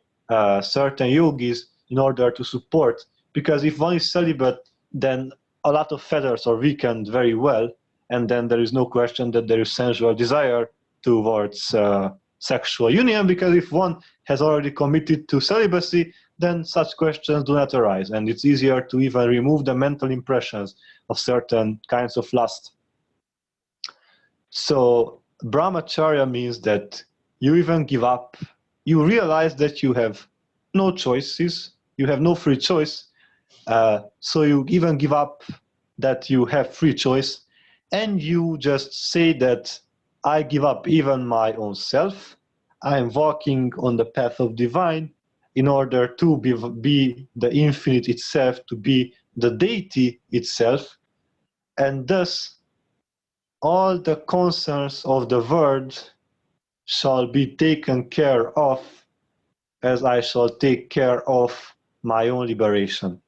A: certain yogis in order to support, because if one is celibate, then a lot of fetters are weakened very well, and then there is no question that there is sensual desire towards sexual union, because if one has already committed to celibacy, then such questions do not arise, and it's easier to even remove the mental impressions of certain kinds of lust. So brahmacharya means that you even give up, you realize that you have no choices, you have no free choice, so you even give up that you have free choice, and you just say that I give up even my own self, I am walking on the path of divine in order to be the infinite itself, to be the deity itself, and thus all the concerns of the world shall be taken care of as I shall take care of my own liberation.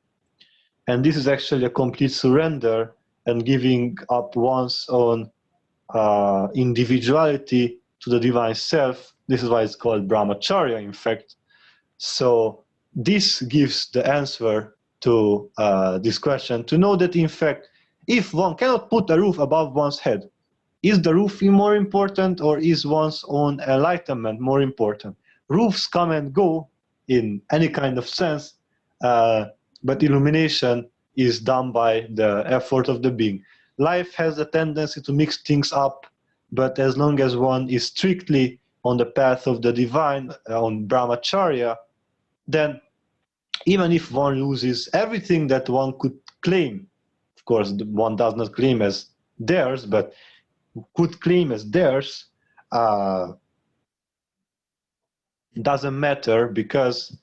A: And this is actually a complete surrender and giving up one's own individuality to the divine self. This is why it's called brahmacharya, in fact. So this gives the answer to this question, to know that in fact, if one cannot put a roof above one's head, is the roof more important, or is one's own enlightenment more important? Roofs come and go in any kind of sense, but illumination is done by the effort of the being. Life has a tendency to mix things up, but as long as one is strictly on the path of the divine, on brahmacharya, then even if one loses everything that one could claim, of course one does not claim as theirs, but could claim as theirs, doesn't matter, because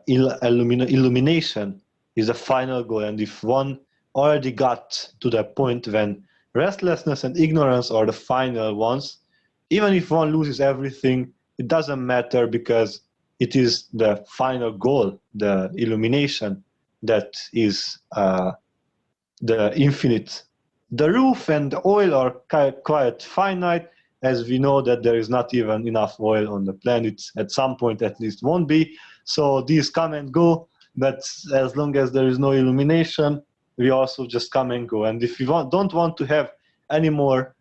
A: illumination is the final goal. And if one already got to the point when restlessness and ignorance are the final ones, even if one loses everything, it doesn't matter because it is the final goal, the illumination, that is the infinite. The roof and the oil are quite finite, as we know that there is not even enough oil on the planet. At some point, at least, won't be. So these come and go, but as long as there is no illumination, we also just come and go. And if we don't want to have any more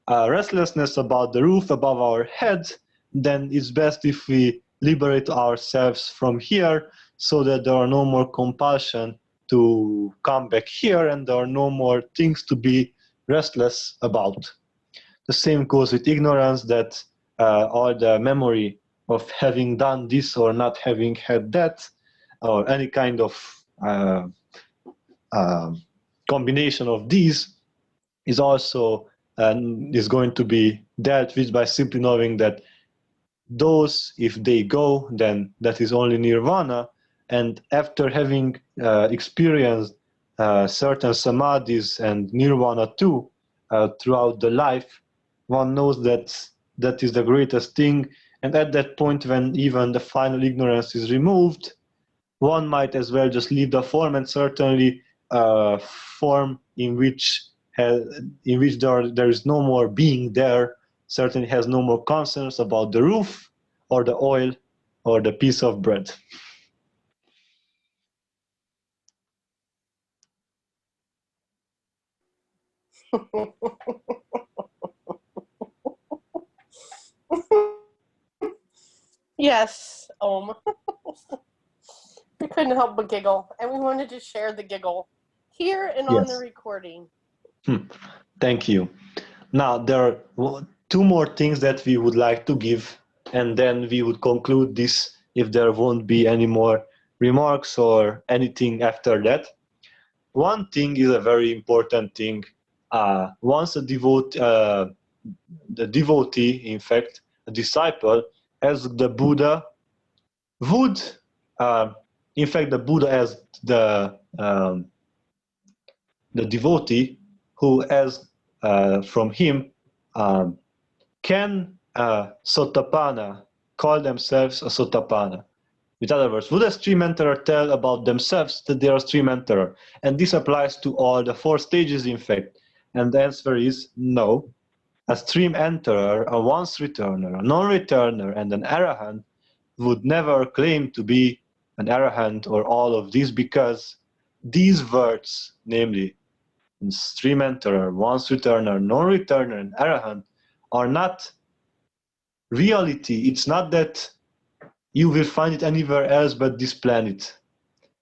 A: restlessness about the roof above our head, then it's best if we liberate ourselves from here so that there are no more compulsion to come back here and there are no more things to be restless about. The same goes with ignorance, that all the memory of having done this or not having had that, or any kind of combination of these, is also is going to be dealt with by simply knowing that those, if they go, then that is only nirvana. And after having experienced certain samadhis and nirvana too throughout the life, one knows that that is the greatest thing. And at that point, when even the final ignorance is removed, one might as well just leave the form, and certainly form in which there is no more being there certainly has no more concerns about the roof or the oil or the piece of bread.
B: Yes, we couldn't help but giggle, and we wanted to share the giggle here and on the
A: Yes.
B: recording.
A: Thank you. Now, there are two more things that we would like to give, and then we would conclude this if there won't be any more remarks or anything after that. One thing is a very important thing. Once the devotee, in fact, a disciple, as the Buddha would, in fact, the Buddha as the devotee who, as from him, can Sotapanna call themselves a Sotapanna. With other words, would a stream enterer tell about themselves that they are a stream enterer? And this applies to all the four stages, in fact. And the answer is no. A stream enterer, a once returner, a non-returner, and an arahant would never claim to be an arahant or all of these, because these words, namely stream enterer, once returner, non-returner, and arahant, are not reality. It's not that you will find it anywhere else but this planet.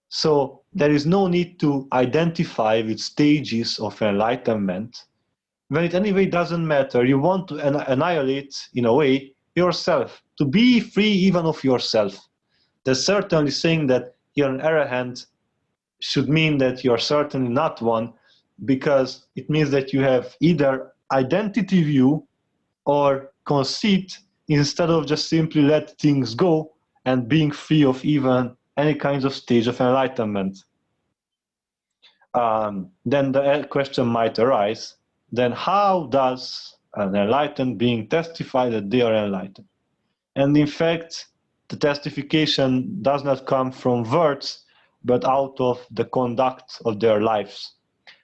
A: So there is no need to identify with stages of enlightenment when it anyway doesn't matter. You want to annihilate, in a way, yourself, to be free even of yourself. There's certainly saying that you're an arahant should mean that you're certainly not one, because it means that you have either identity view or conceit, instead of just simply let things go and being free of even any kinds of stage of enlightenment. Then the question might arise, then how does an enlightened being testify that they are enlightened? And in fact, the testification does not come from words, but out of the conduct of their lives.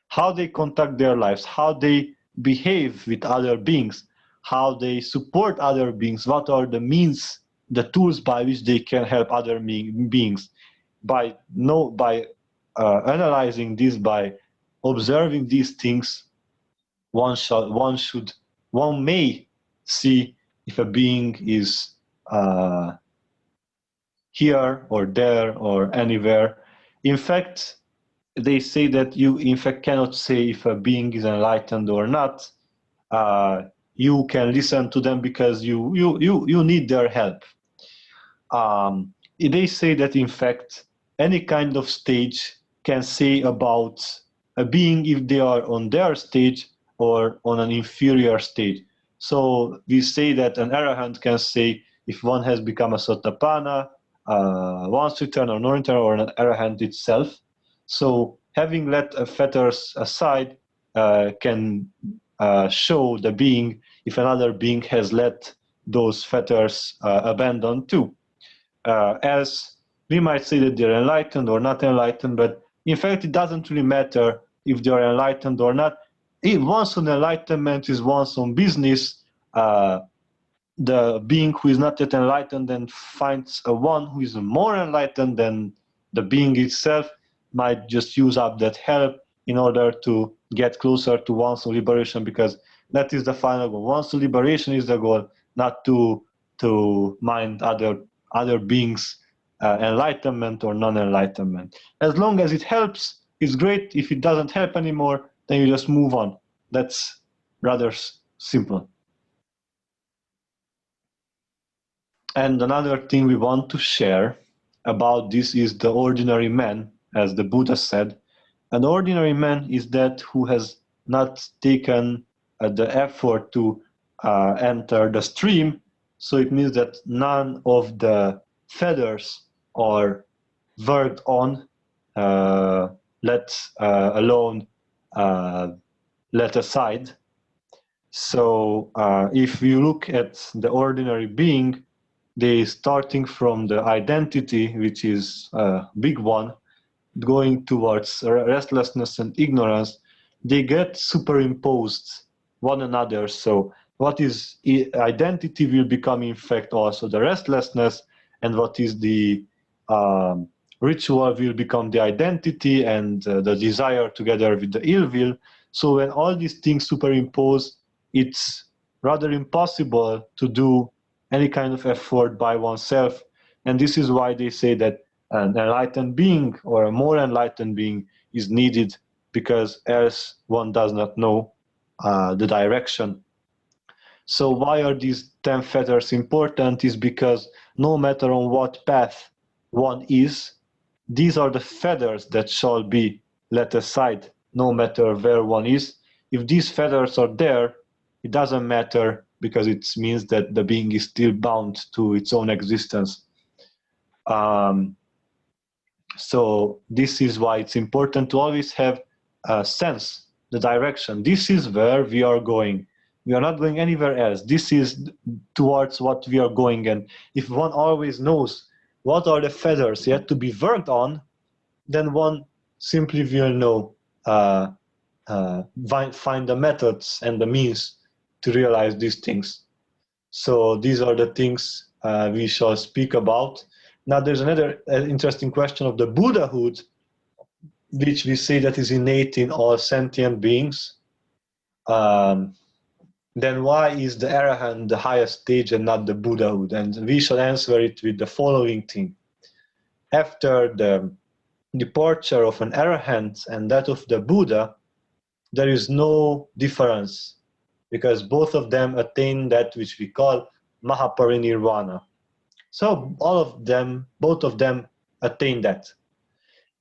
A: How they conduct their lives, how they behave with other beings, how they support other beings, what are the means, the tools by which they can help other beings. By analyzing this, by observing these things, one may see if a being is here or there or anywhere. In fact, they say that you in fact cannot say if a being is enlightened or not. You can listen to them because you need their help. They say that in fact any kind of stage can say about a being if they are on their stage or on an inferior stage. So we say that an arahant can say if one has become a sotapanna, once return or non-return, or an arahant itself. So having let fetters aside can show the being if another being has let those fetters abandoned too. As we might say that they're enlightened or not enlightened, but in fact it doesn't really matter if they're enlightened or not. Once on enlightenment is once on business, the being who is not yet enlightened and finds a one who is more enlightened than the being itself might just use up that help in order to get closer to one's liberation, because that is the final goal. One's liberation is the goal, not to mind other beings' enlightenment or non-enlightenment. As long as it helps, it's great. If it doesn't help anymore, then you just move on. That's rather simple. And another thing we want to share about this is the ordinary man, as the Buddha said. An ordinary man is that who has not taken the effort to enter the stream. So it means that none of the feathers are worked on, let alone let aside. So if you look at the ordinary being, they starting from the identity, which is a big one, going towards restlessness and ignorance, they get superimposed one another. So what is identity will become in fact also the restlessness, and what is the ritual will become the identity, and the desire together with the ill will. So when all these things superimpose, it's rather impossible to do any kind of effort by oneself. And this is why they say that an enlightened being or a more enlightened being is needed, because else one does not know the direction. So why are these 10 fetters important? Is because no matter on what path one is, these are the fetters that shall be let aside, no matter where one is. If these fetters are there, it doesn't matter, because it means that the being is still bound to its own existence. So this is why it's important to always have a sense, the direction. This is where we are going. We are not going anywhere else. This is towards what we are going. And if one always knows what are the feathers yet to be worked on, then one simply will know, find the methods and the means to realize these things. So these are the things we shall speak about. Now there's another interesting question of the Buddhahood, which we say that is innate in all sentient beings. Then why is the Arahant the highest stage and not the Buddhahood? And we shall answer it with the following thing. After the departure of an Arahant and that of the Buddha, there is no difference, because both of them attain that which we call Mahaparinirvana. So both of them attain that.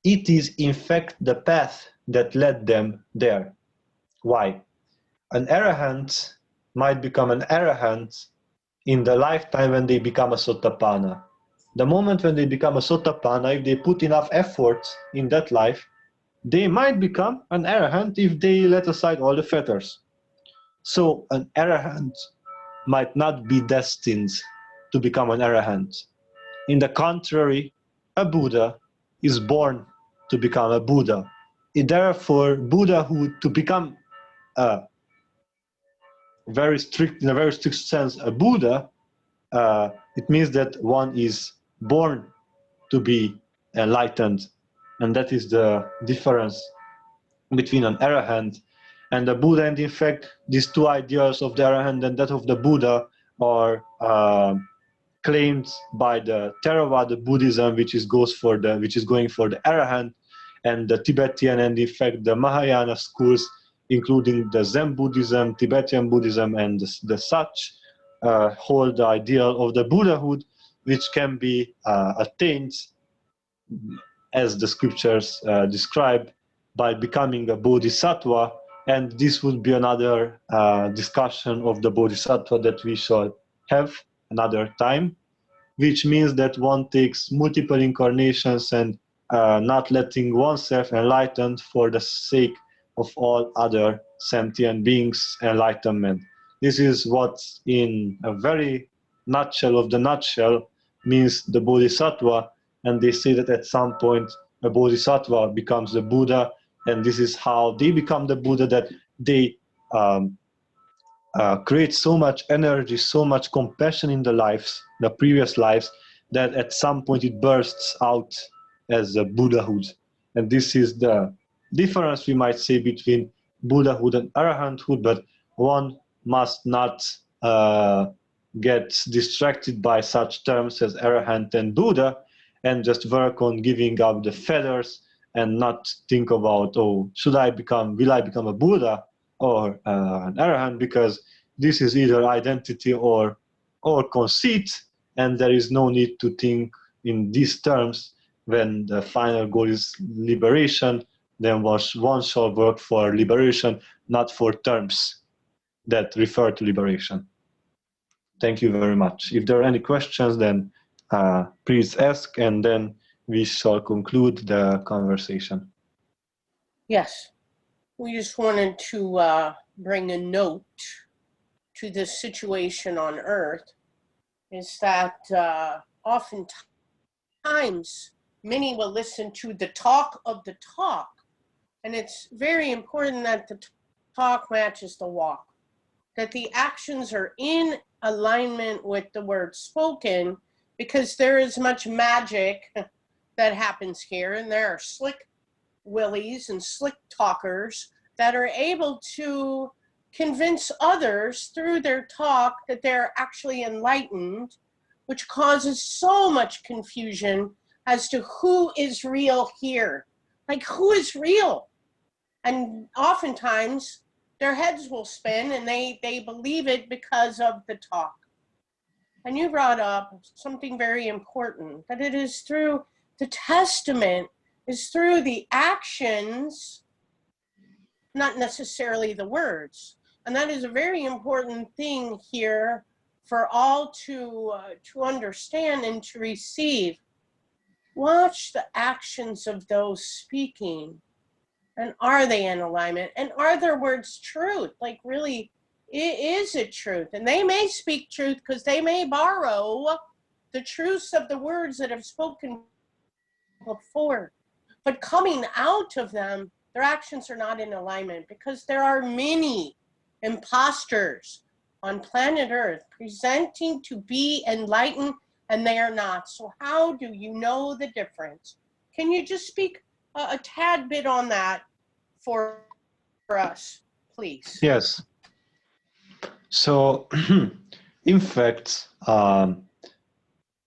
A: It is in fact the path that led them there. Why? An arahant might become an arahant in the lifetime when they become a sotapanna. The moment when they become a sotapanna, if they put enough effort in that life, they might become an arahant if they let aside all the fetters. So an arahant might not be destined to become an arahant. In the contrary, a Buddha is born to become a Buddha. Therefore, Buddhahood, to become in a very strict sense, a Buddha, it means that one is born to be enlightened. And that is the difference between an arahant and the Buddha. And in fact, these two ideas of the arahant and that of the Buddha are claimed by the Theravada Buddhism, which is going for the Arahant, and the Tibetan and in fact the Mahayana schools, including the Zen Buddhism, Tibetan Buddhism, and the such, hold the ideal of the Buddhahood, which can be attained, as the scriptures describe, by becoming a bodhisattva. And this would be another discussion of the bodhisattva that we shall have another time, which means that one takes multiple incarnations and not letting oneself enlightened for the sake of all other sentient beings' enlightenment. This is what in a very nutshell of the nutshell means the bodhisattva, and they say that at some point a bodhisattva becomes the Buddha, and this is how they become the Buddha, that they create so much energy, so much compassion in the lives, the previous lives, that at some point it bursts out as a Buddhahood. And this is the difference, we might say, between Buddhahood and Arahanthood, but one must not get distracted by such terms as Arahant and Buddha, and just work on giving up the feathers and not think about, oh, will I become a Buddha or an Arahant, because this is either identity or conceit, and there is no need to think in these terms. When the final goal is liberation, then one shall work for liberation, not for terms that refer to liberation. Thank you very much. If there are any questions, then please ask, and then we shall conclude the conversation.
B: Yes, we just wanted to bring a note to this situation on Earth, is that oftentimes many will listen to the talk of the talk, and it's very important that the talk matches the walk, that the actions are in alignment with the words spoken, because there is much magic that happens here, and there are slick willies and slick talkers that are able to convince others through their talk that they're actually enlightened, which causes so much confusion as to who is real here. Like, who is real? And oftentimes their heads will spin, and they believe it because of the talk. And you brought up something very important, that it is through the testament, is through the actions, not necessarily the words. And that is a very important thing here for all to understand and to receive. Watch the actions of those speaking. And are they in alignment? And are their words truth? Like, really, is it truth? And they may speak truth because they may borrow the truths of the words that have spoken before. But coming out of them, their actions are not in alignment, because there are many imposters on planet Earth presenting to be enlightened, and they are not. So how do you know the difference? Can you just speak a tad bit on that for us, please?
A: Yes. So, in fact,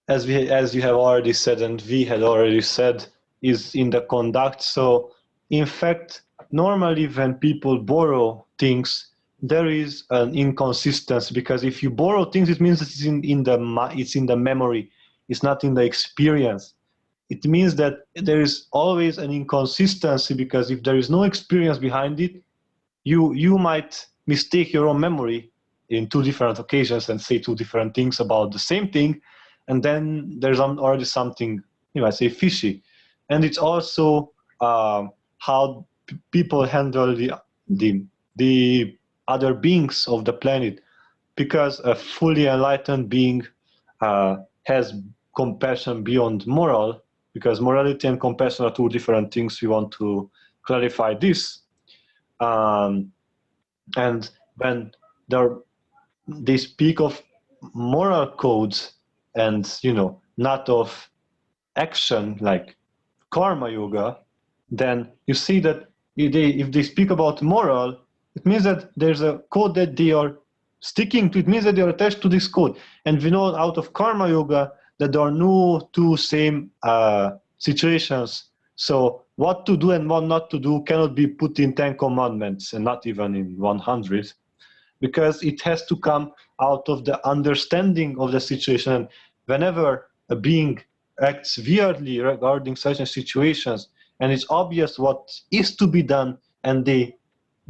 A: as you have already said, and we had already said, is in the conduct. So, in fact, normally when people borrow things, there is an inconsistency, because if you borrow things, it means it's in the memory. It's not in the experience. It means that there is always an inconsistency, because if there is no experience behind it, you might mistake your own memory in two different occasions and say two different things about the same thing, and then there's already something, you might say, fishy. And it's also how people handle the other beings of the planet, because a fully enlightened being has compassion beyond moral, because morality and compassion are two different things. We want to clarify this. And when they speak of moral codes and, not of action like karma yoga, then you see that if they speak about moral, it means that there's a code that they are sticking to. It means that they are attached to this code. And we know out of karma yoga that there are no two same situations. So what to do and what not to do cannot be put in 10 commandments, and not even in 100, because it has to come out of the understanding of the situation. And whenever a being acts weirdly regarding such situations, and it's obvious what is to be done, and they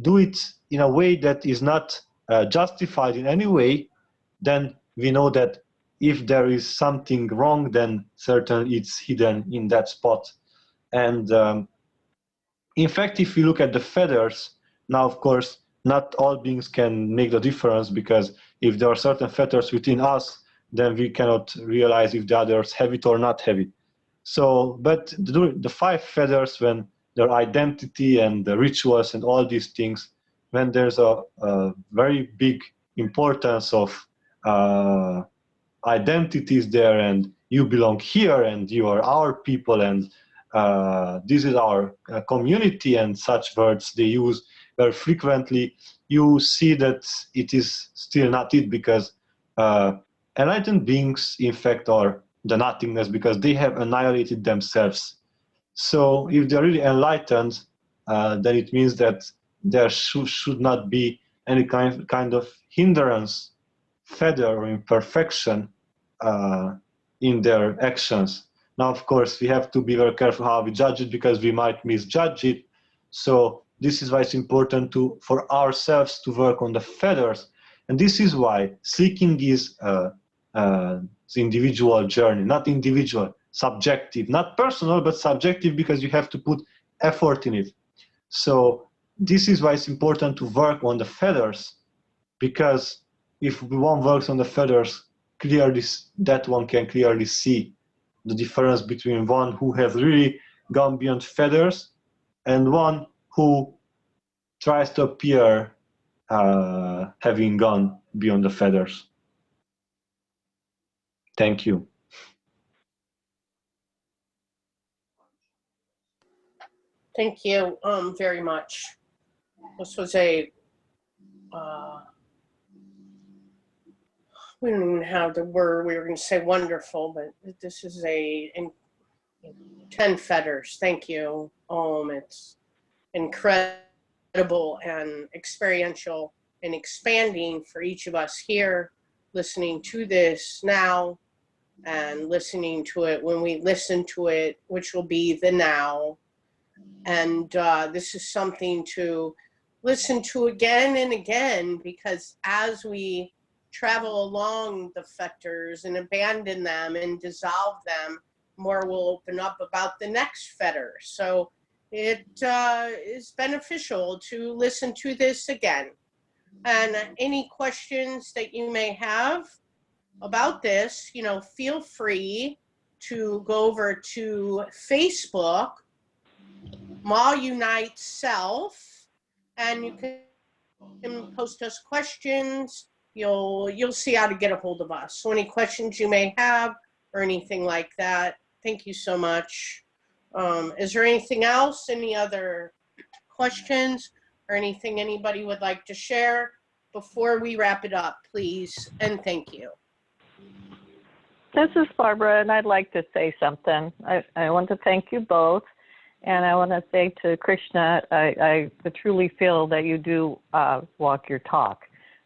A: do it in a way that is not justified in any way, then we know that if there is something wrong, then certainly it's hidden in that spot. And in fact, if you look at the feathers, now of course, not all beings can make the difference, because if there are certain feathers within us, then we cannot realize if the others have it or not have it. So, but the five feathers, when their identity and the rituals and all these things, when there's a very big importance of identities there, and you belong here, and you are our people, and this is our community, and such words they use very frequently, you see that it is still not it, because enlightened beings, in fact, are the nothingness, because they have annihilated themselves. So if they're really enlightened, then it means that there should not be any kind of hindrance, feather, or imperfection in their actions. Now, of course, we have to be very careful how we judge it, because we might misjudge it. So this is why it's important for ourselves to work on the feathers. And this is why seeking is the individual journey, not individual, subjective, not personal, but subjective, because you have to put effort in it. So this is why it's important to work on the feathers, because if one works on the feathers, clearly that one can clearly see the difference between one who has really gone beyond feathers and one who tries to appear having gone beyond the feathers. Thank you.
B: Thank you very much. This was a, we don't even have the word, we were going to say wonderful, but this is a 10 fetters. Thank you. It's incredible and experiential and expanding for each of us here, listening to this now and listening to it when we listen to it, which will be the now. And this is something to listen to again and again, because as we travel along the fetters and abandon them and dissolve them, more will open up about the next fetter. So it is beneficial to listen to this again. And any questions that you may have about this, feel free to go over to Facebook, Ma Unite Self, and you can post us questions. You'll see how to get a hold of us. So any questions you may have or anything like that, thank you so much. Is there anything else? Any other questions or anything anybody would like to share before we wrap it up, please? And thank you.
C: This is Barbara, and I'd like to say something. I want to thank you both, and I want to say to Krishna, I truly feel that you do walk your talk.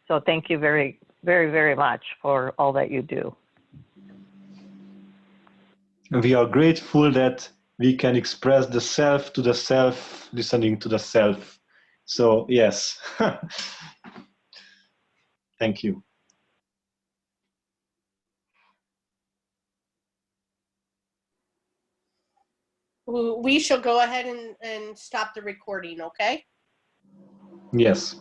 C: So thank you very, very, very much for all that you do.
A: We are grateful that we can express the self to the self, listening to the self. So yes, thank you.
B: We shall go ahead and stop the recording, okay?
A: Yes.